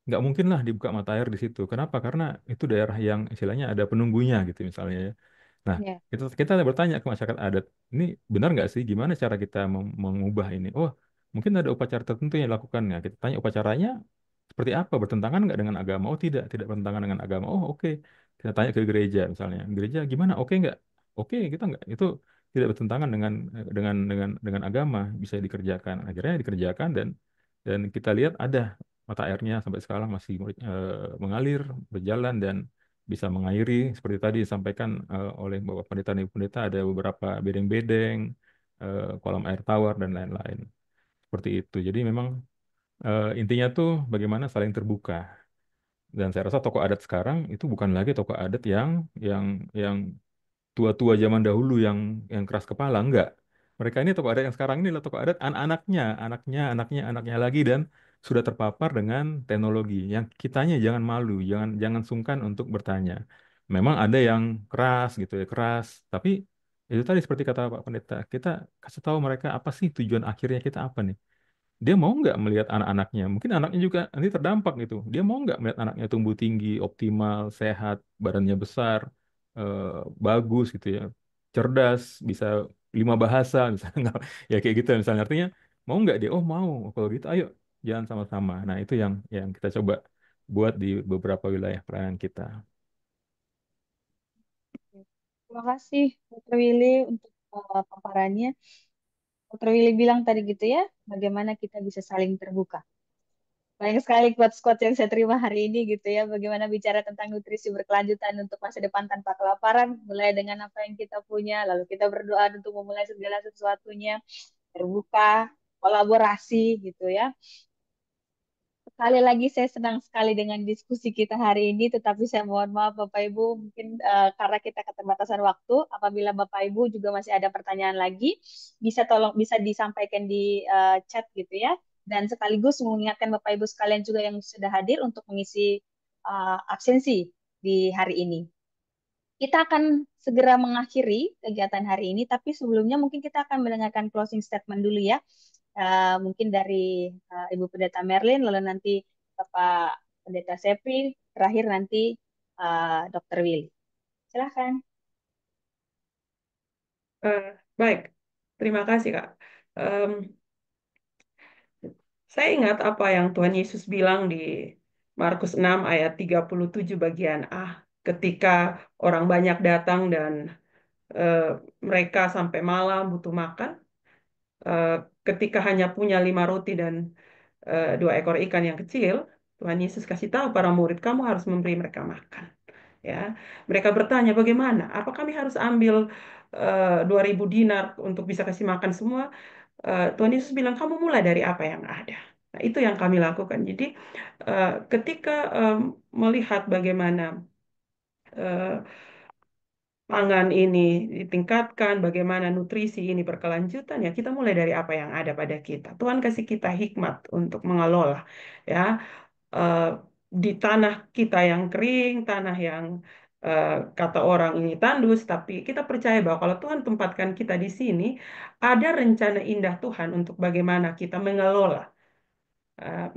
Speaker 7: nggak mungkin lah dibuka mata air di situ. Kenapa? Karena itu daerah yang istilahnya ada penunggunya gitu misalnya ya. Nah,
Speaker 1: Ya.
Speaker 7: kita bertanya ke masyarakat adat, ini benar nggak sih? Gimana cara kita mengubah ini? Oh, mungkin ada upacara tertentu yang dilakukan. Ya, kita tanya upacaranya seperti apa? Bertentangan nggak dengan agama? Oh, tidak bertentangan dengan agama. Oh, oke. Kita tanya ke gereja misalnya. Gereja gimana? Oke nggak? Oke, kita nggak. Itu tidak bertentangan dengan agama, bisa dikerjakan. Akhirnya dikerjakan dan kita lihat ada mata airnya sampai sekarang masih mengalir, berjalan dan bisa mengairi seperti tadi disampaikan oleh Bapak Pendeta dan Ibu Pendeta ada beberapa bedeng-bedeng, kolam air tawar dan lain-lain. Seperti itu. Jadi memang intinya tuh bagaimana saling terbuka. Dan saya rasa tokoh adat sekarang itu bukan lagi tokoh adat yang tua-tua zaman dahulu yang keras kepala, enggak. Mereka ini tokoh adat yang sekarang ini adalah tokoh adat anaknya lagi dan sudah terpapar dengan teknologi. Yang kitanya jangan malu, jangan jangan sungkan untuk bertanya. Memang ada yang keras gitu ya, keras. Tapi itu tadi seperti kata Pak Pendeta, kita kasih tahu mereka apa sih tujuan akhirnya kita apa nih. Dia mau nggak melihat anak-anaknya? Mungkin anaknya juga nanti terdampak gitu. Dia mau nggak melihat anaknya tumbuh tinggi, optimal, sehat, badannya besar, eh, bagus gitu ya, cerdas, bisa 5 bahasa misalnya, ya kayak gitu misalnya. Artinya mau nggak dia? Oh mau. Kalau gitu, ayo jalan sama-sama. Nah itu yang kita coba buat di beberapa wilayah pelayanan kita.
Speaker 1: Terima kasih, Dr. Willy, untuk paparannya. Dr. Willy bilang tadi gitu ya, bagaimana kita bisa saling terbuka. Banyak sekali quotes-quotes yang saya terima hari ini gitu ya, bagaimana bicara tentang nutrisi berkelanjutan untuk masa depan tanpa kelaparan, mulai dengan apa yang kita punya, lalu kita berdoa untuk memulai segala sesuatunya, terbuka, kolaborasi gitu ya. Sekali lagi saya senang sekali dengan diskusi kita hari ini, tetapi saya mohon maaf Bapak Ibu, mungkin karena kita keterbatasan waktu, apabila Bapak Ibu juga masih ada pertanyaan lagi, bisa disampaikan di chat gitu ya. Dan sekaligus mengingatkan Bapak Ibu sekalian juga yang sudah hadir untuk mengisi absensi di hari ini. Kita akan segera mengakhiri kegiatan hari ini, tapi sebelumnya mungkin kita akan mendengarkan closing statement dulu ya. Mungkin dari Ibu Pendeta Merlin, lalu nanti Bapak Pendeta Sepri, terakhir nanti Dr. Willy. Silahkan.
Speaker 6: Eh, Baik, terima kasih Kak. Em, saya ingat apa yang Tuhan Yesus bilang di Markus 6 ayat 37 bagian A, ketika orang banyak datang dan eh, mereka sampai malam butuh makan, eh, ketika hanya punya 5 roti dan 2 ekor ikan yang kecil, Tuhan Yesus kasih tahu para murid, kamu harus memberi mereka makan. Ya, mereka bertanya bagaimana? Apa kami harus ambil 2.000 dinar untuk bisa kasih makan semua? Tuhan Yesus bilang kamu mulai dari apa yang ada. Nah, itu yang kami lakukan. Jadi ketika melihat bagaimana eh, pangan ini ditingkatkan, bagaimana nutrisi ini berkelanjutan, ya kita mulai dari apa yang ada pada kita. Tuhan kasih kita hikmat untuk mengelola, ya eh, di tanah kita yang kering, tanah yang kata orang ini tandus, tapi kita percaya bahwa kalau Tuhan tempatkan kita di sini, ada rencana indah Tuhan untuk bagaimana kita mengelola,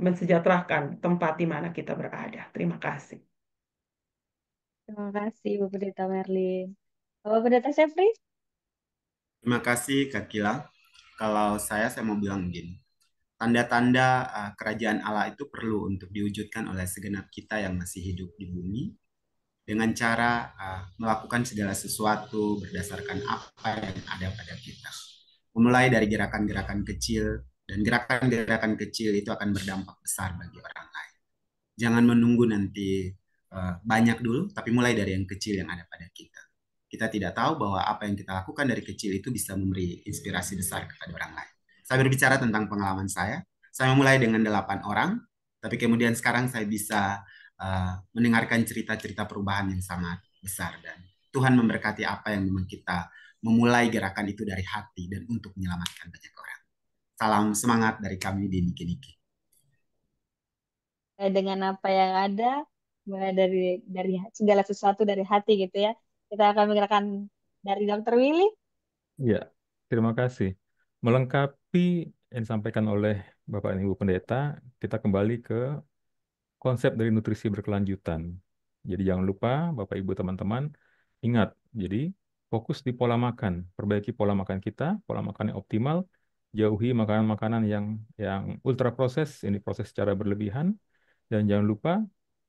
Speaker 6: mensejahterakan tempat di mana kita berada. Terima kasih.
Speaker 1: Terima kasih Ibu Pendeta Merlin. Bapak Pendeta Sepri?
Speaker 5: Terima kasih Kak Kila. Kalau saya mau bilang begini. Tanda-tanda kerajaan Allah itu perlu untuk diwujudkan oleh segenap kita yang masih hidup di bumi dengan cara melakukan segala sesuatu berdasarkan apa yang ada pada kita. Memulai dari gerakan-gerakan kecil, dan gerakan-gerakan kecil itu akan berdampak besar bagi orang lain. Jangan menunggu nanti banyak dulu, tapi mulai dari yang kecil yang ada pada kita. kita tidak tahu bahwa apa yang kita lakukan dari kecil itu bisa memberi inspirasi besar kepada orang lain. Saya berbicara tentang pengalaman saya memulai dengan 8 orang, tapi kemudian sekarang saya bisa mendengarkan cerita-cerita perubahan yang sangat besar, dan Tuhan memberkati apa yang memang kita memulai gerakan itu dari hati dan untuk menyelamatkan banyak orang. Salam semangat dari kami di Niki Niki.
Speaker 1: Dengan apa yang ada, mulai dari segala sesuatu dari hati gitu ya. Kita akan menggerakkan dari Dokter Willy.
Speaker 7: Ya, terima kasih. Melengkapi yang disampaikan oleh Bapak dan Ibu Pendeta, kita kembali ke konsep dari nutrisi berkelanjutan. Jadi jangan lupa Bapak Ibu teman-teman, ingat, jadi fokus di pola makan, perbaiki pola makan kita, pola makan yang optimal, jauhi makanan-makanan yang ultra proses, ini proses secara berlebihan, dan jangan lupa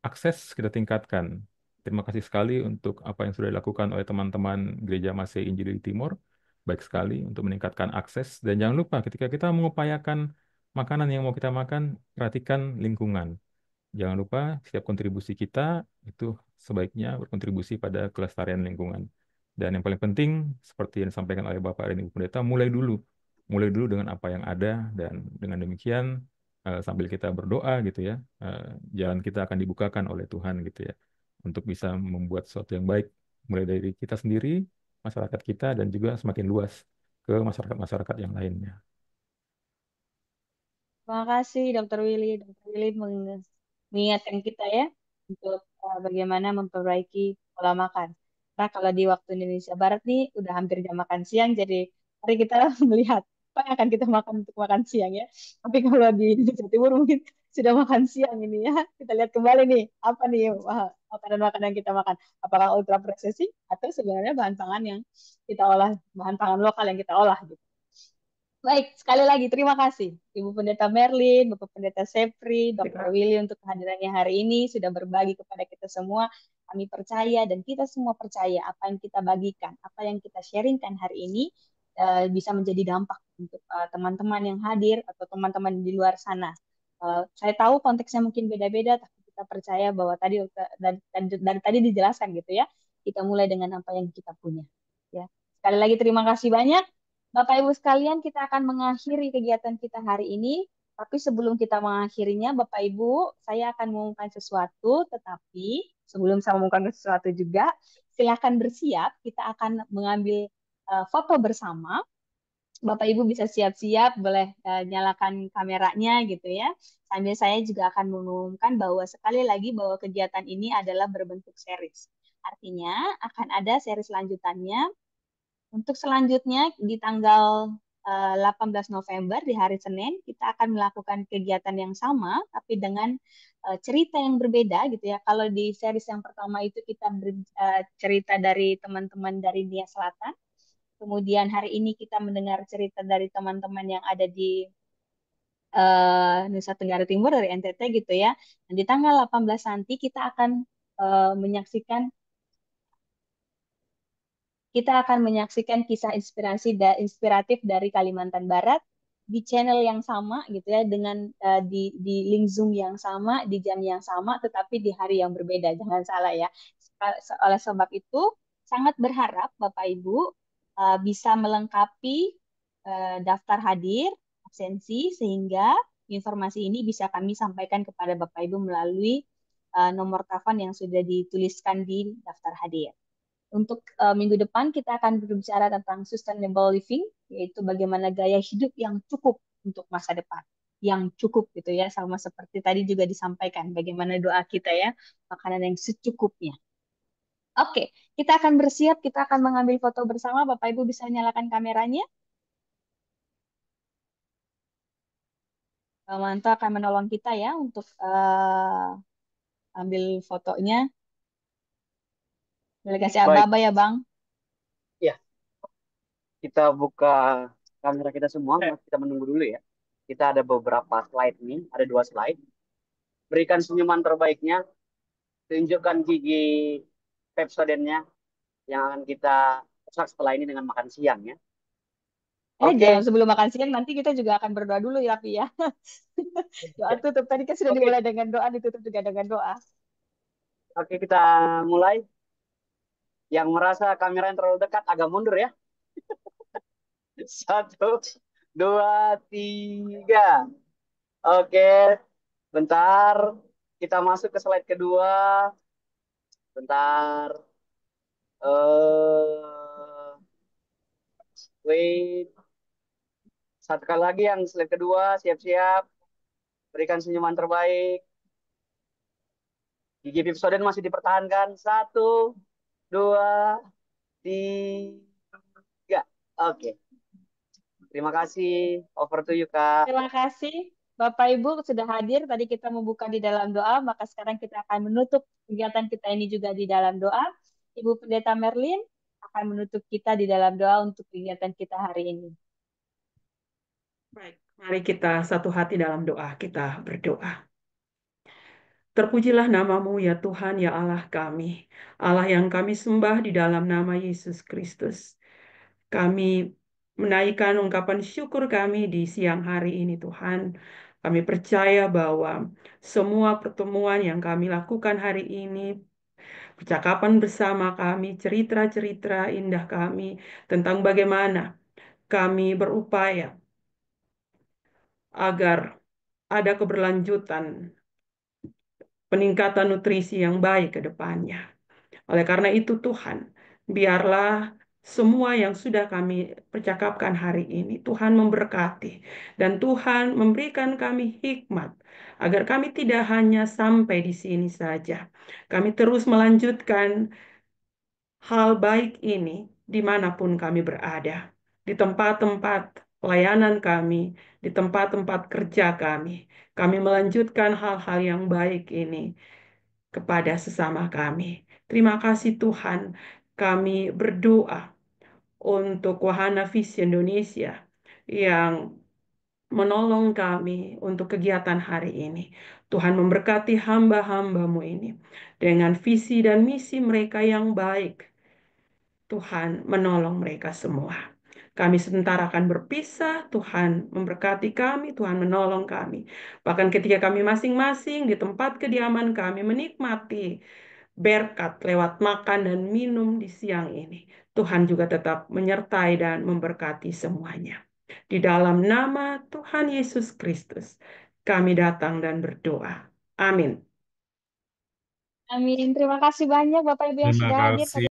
Speaker 7: akses kita tingkatkan. Terima kasih sekali untuk apa yang sudah dilakukan oleh teman-teman Gereja Masih Injili di Timur. Baik sekali untuk meningkatkan akses. Dan jangan lupa ketika kita mengupayakan makanan yang mau kita makan, perhatikan lingkungan. Jangan lupa setiap kontribusi kita itu sebaiknya berkontribusi pada kelestarian lingkungan. Dan yang paling penting, seperti yang disampaikan oleh Bapak dan Ibu Pendeta, mulai dulu. Mulai dulu dengan apa yang ada, dan dengan demikian sambil kita berdoa gitu ya, jalan kita akan dibukakan oleh Tuhan gitu ya, untuk bisa membuat sesuatu yang baik, mulai dari kita sendiri, masyarakat kita, dan juga semakin luas ke masyarakat-masyarakat yang lainnya.
Speaker 1: Terima kasih Dokter Willy. Dokter Willy mengingatkan kita ya untuk bagaimana memperbaiki pola makan. Nah, kalau di waktu Indonesia Barat nih udah hampir jam makan siang, jadi mari kita melihat apa yang akan kita makan untuk makan siang ya. Tapi kalau di Indonesia Timur mungkin sudah makan siang ini ya. Kita lihat kembali nih, apa nih makanan-makanan yang kita makan. Apakah ultra prosesi atau sebenarnya bahan pangan yang kita olah, bahan pangan lokal yang kita olah gitu. Baik, sekali lagi terima kasih Ibu Pendeta Merlin, Bapak Pendeta Sepri, Dr. Willy untuk kehadirannya hari ini, sudah berbagi kepada kita semua. Kami percaya dan kita semua percaya apa yang kita bagikan, apa yang kita sharingkan hari ini bisa menjadi dampak untuk teman-teman yang hadir atau teman-teman di luar sana. Saya tahu konteksnya mungkin beda-beda, tapi kita percaya bahwa tadi dari tadi dijelaskan gitu ya, kita mulai dengan apa yang kita punya. Ya, sekali lagi terima kasih banyak. Bapak Ibu sekalian, kita akan mengakhiri kegiatan kita hari ini. Tapi sebelum kita mengakhirinya, Bapak Ibu, saya akan mengumumkan sesuatu. Tetapi sebelum saya mengumumkan sesuatu juga, silakan bersiap. Kita akan mengambil foto bersama. Bapak Ibu bisa siap-siap, boleh nyalakan kameranya gitu ya. Sambil saya juga akan mengumumkan bahwa sekali lagi bahwa kegiatan ini adalah berbentuk series. Artinya akan ada series lanjutannya. Untuk selanjutnya di tanggal 18 November di hari Senin kita akan melakukan kegiatan yang sama tapi dengan cerita yang berbeda gitu ya. Kalau di series yang pertama itu kita cerita dari teman-teman dari Nia Selatan. Kemudian hari ini kita mendengar cerita dari teman-teman yang ada di Nusa Tenggara Timur dari NTT gitu ya. Dan di tanggal 18 nanti kita akan menyaksikan kisah inspiratif dari Kalimantan Barat di channel yang sama gitu ya, dengan di link Zoom yang sama, di jam yang sama, tetapi di hari yang berbeda. Jangan salah ya. Oleh sebab itu sangat berharap Bapak Ibu bisa melengkapi daftar hadir, absensi, sehingga informasi ini bisa kami sampaikan kepada Bapak Ibu melalui nomor telepon yang sudah dituliskan di daftar hadir. Untuk minggu depan kita akan berbicara tentang sustainable living, yaitu bagaimana gaya hidup yang cukup untuk masa depan, yang cukup gitu ya, sama seperti tadi juga disampaikan, bagaimana doa kita ya, makanan yang secukupnya. Oke, kita akan bersiap, kita akan mengambil foto bersama. Bapak Ibu bisa nyalakan kameranya. Manto akan menolong kita ya untuk ambil fotonya. Boleh kasih
Speaker 8: Baik,
Speaker 1: aba-aba ya Bang.
Speaker 8: ya kita buka kamera kita semua. Kita menunggu dulu ya. Kita ada beberapa slide nih, ada 2 slide. Berikan senyuman terbaiknya, tunjukkan gigi Pepsodentnya yang akan kita masak setelah ini dengan makan siang ya.
Speaker 1: Jangan
Speaker 8: Oke,
Speaker 1: sebelum makan siang, nanti kita juga akan berdoa dulu ya, Pi ya. Doa tutup tadi kan sudah
Speaker 8: oke,
Speaker 1: dimulai dengan doa, ditutup juga dengan doa.
Speaker 8: oke kita mulai. Yang merasa kamera yang terlalu dekat agak mundur ya. 1, 2, 3. Oke, bentar. Kita masuk ke slide kedua. Bentar. Wait. Satu kali lagi yang slide kedua. Siap-siap. Berikan senyuman terbaik. Gigi Pipsoden masih dipertahankan. 1, 2, 3. Oke. Terima kasih. Over to you, Kak.
Speaker 1: Terima kasih Bapak Ibu sudah hadir. Tadi kita membuka di dalam doa, maka sekarang kita akan menutup kegiatan kita ini juga di dalam doa. Ibu Pendeta Merlin akan menutup kita di dalam doa untuk kegiatan kita hari ini.
Speaker 6: Baik, mari kita satu hati dalam doa, kita berdoa. Terpujilah namamu ya Tuhan, ya Allah kami. Allah yang kami sembah di dalam nama Yesus Kristus. Kami menaikkan ungkapan syukur kami di siang hari ini Tuhan. Kami percaya bahwa semua pertemuan yang kami lakukan hari ini, percakapan bersama kami, cerita-cerita indah kami tentang bagaimana kami berupaya agar ada keberlanjutan peningkatan nutrisi yang baik ke depannya. Oleh karena itu Tuhan, biarlah semua yang sudah kami percakapkan hari ini, Tuhan memberkati. Dan Tuhan memberikan kami hikmat, agar kami tidak hanya sampai di sini saja. Kami terus melanjutkan hal baik ini dimanapun kami berada. Di tempat-tempat pelayanan kami, di tempat-tempat kerja kami. Kami melanjutkan hal-hal yang baik ini kepada sesama kami. Terima kasih Tuhan, kami berdoa untuk Wahana Visi Indonesia yang menolong kami untuk kegiatan hari ini. Tuhan memberkati hamba-hambamu ini dengan visi dan misi mereka yang baik. Tuhan menolong mereka semua. Kami sebentar akan berpisah, Tuhan memberkati kami, Tuhan menolong kami. Bahkan ketika kami masing-masing di tempat kediaman kami menikmati berkat lewat makan dan minum di siang ini. Tuhan juga tetap menyertai dan memberkati semuanya. Di dalam nama Tuhan Yesus Kristus, kami datang dan berdoa. Amin.
Speaker 1: Amin. Terima kasih banyak Bapak Ibu yang
Speaker 2: Terima
Speaker 1: sudah hadir.
Speaker 2: kasih.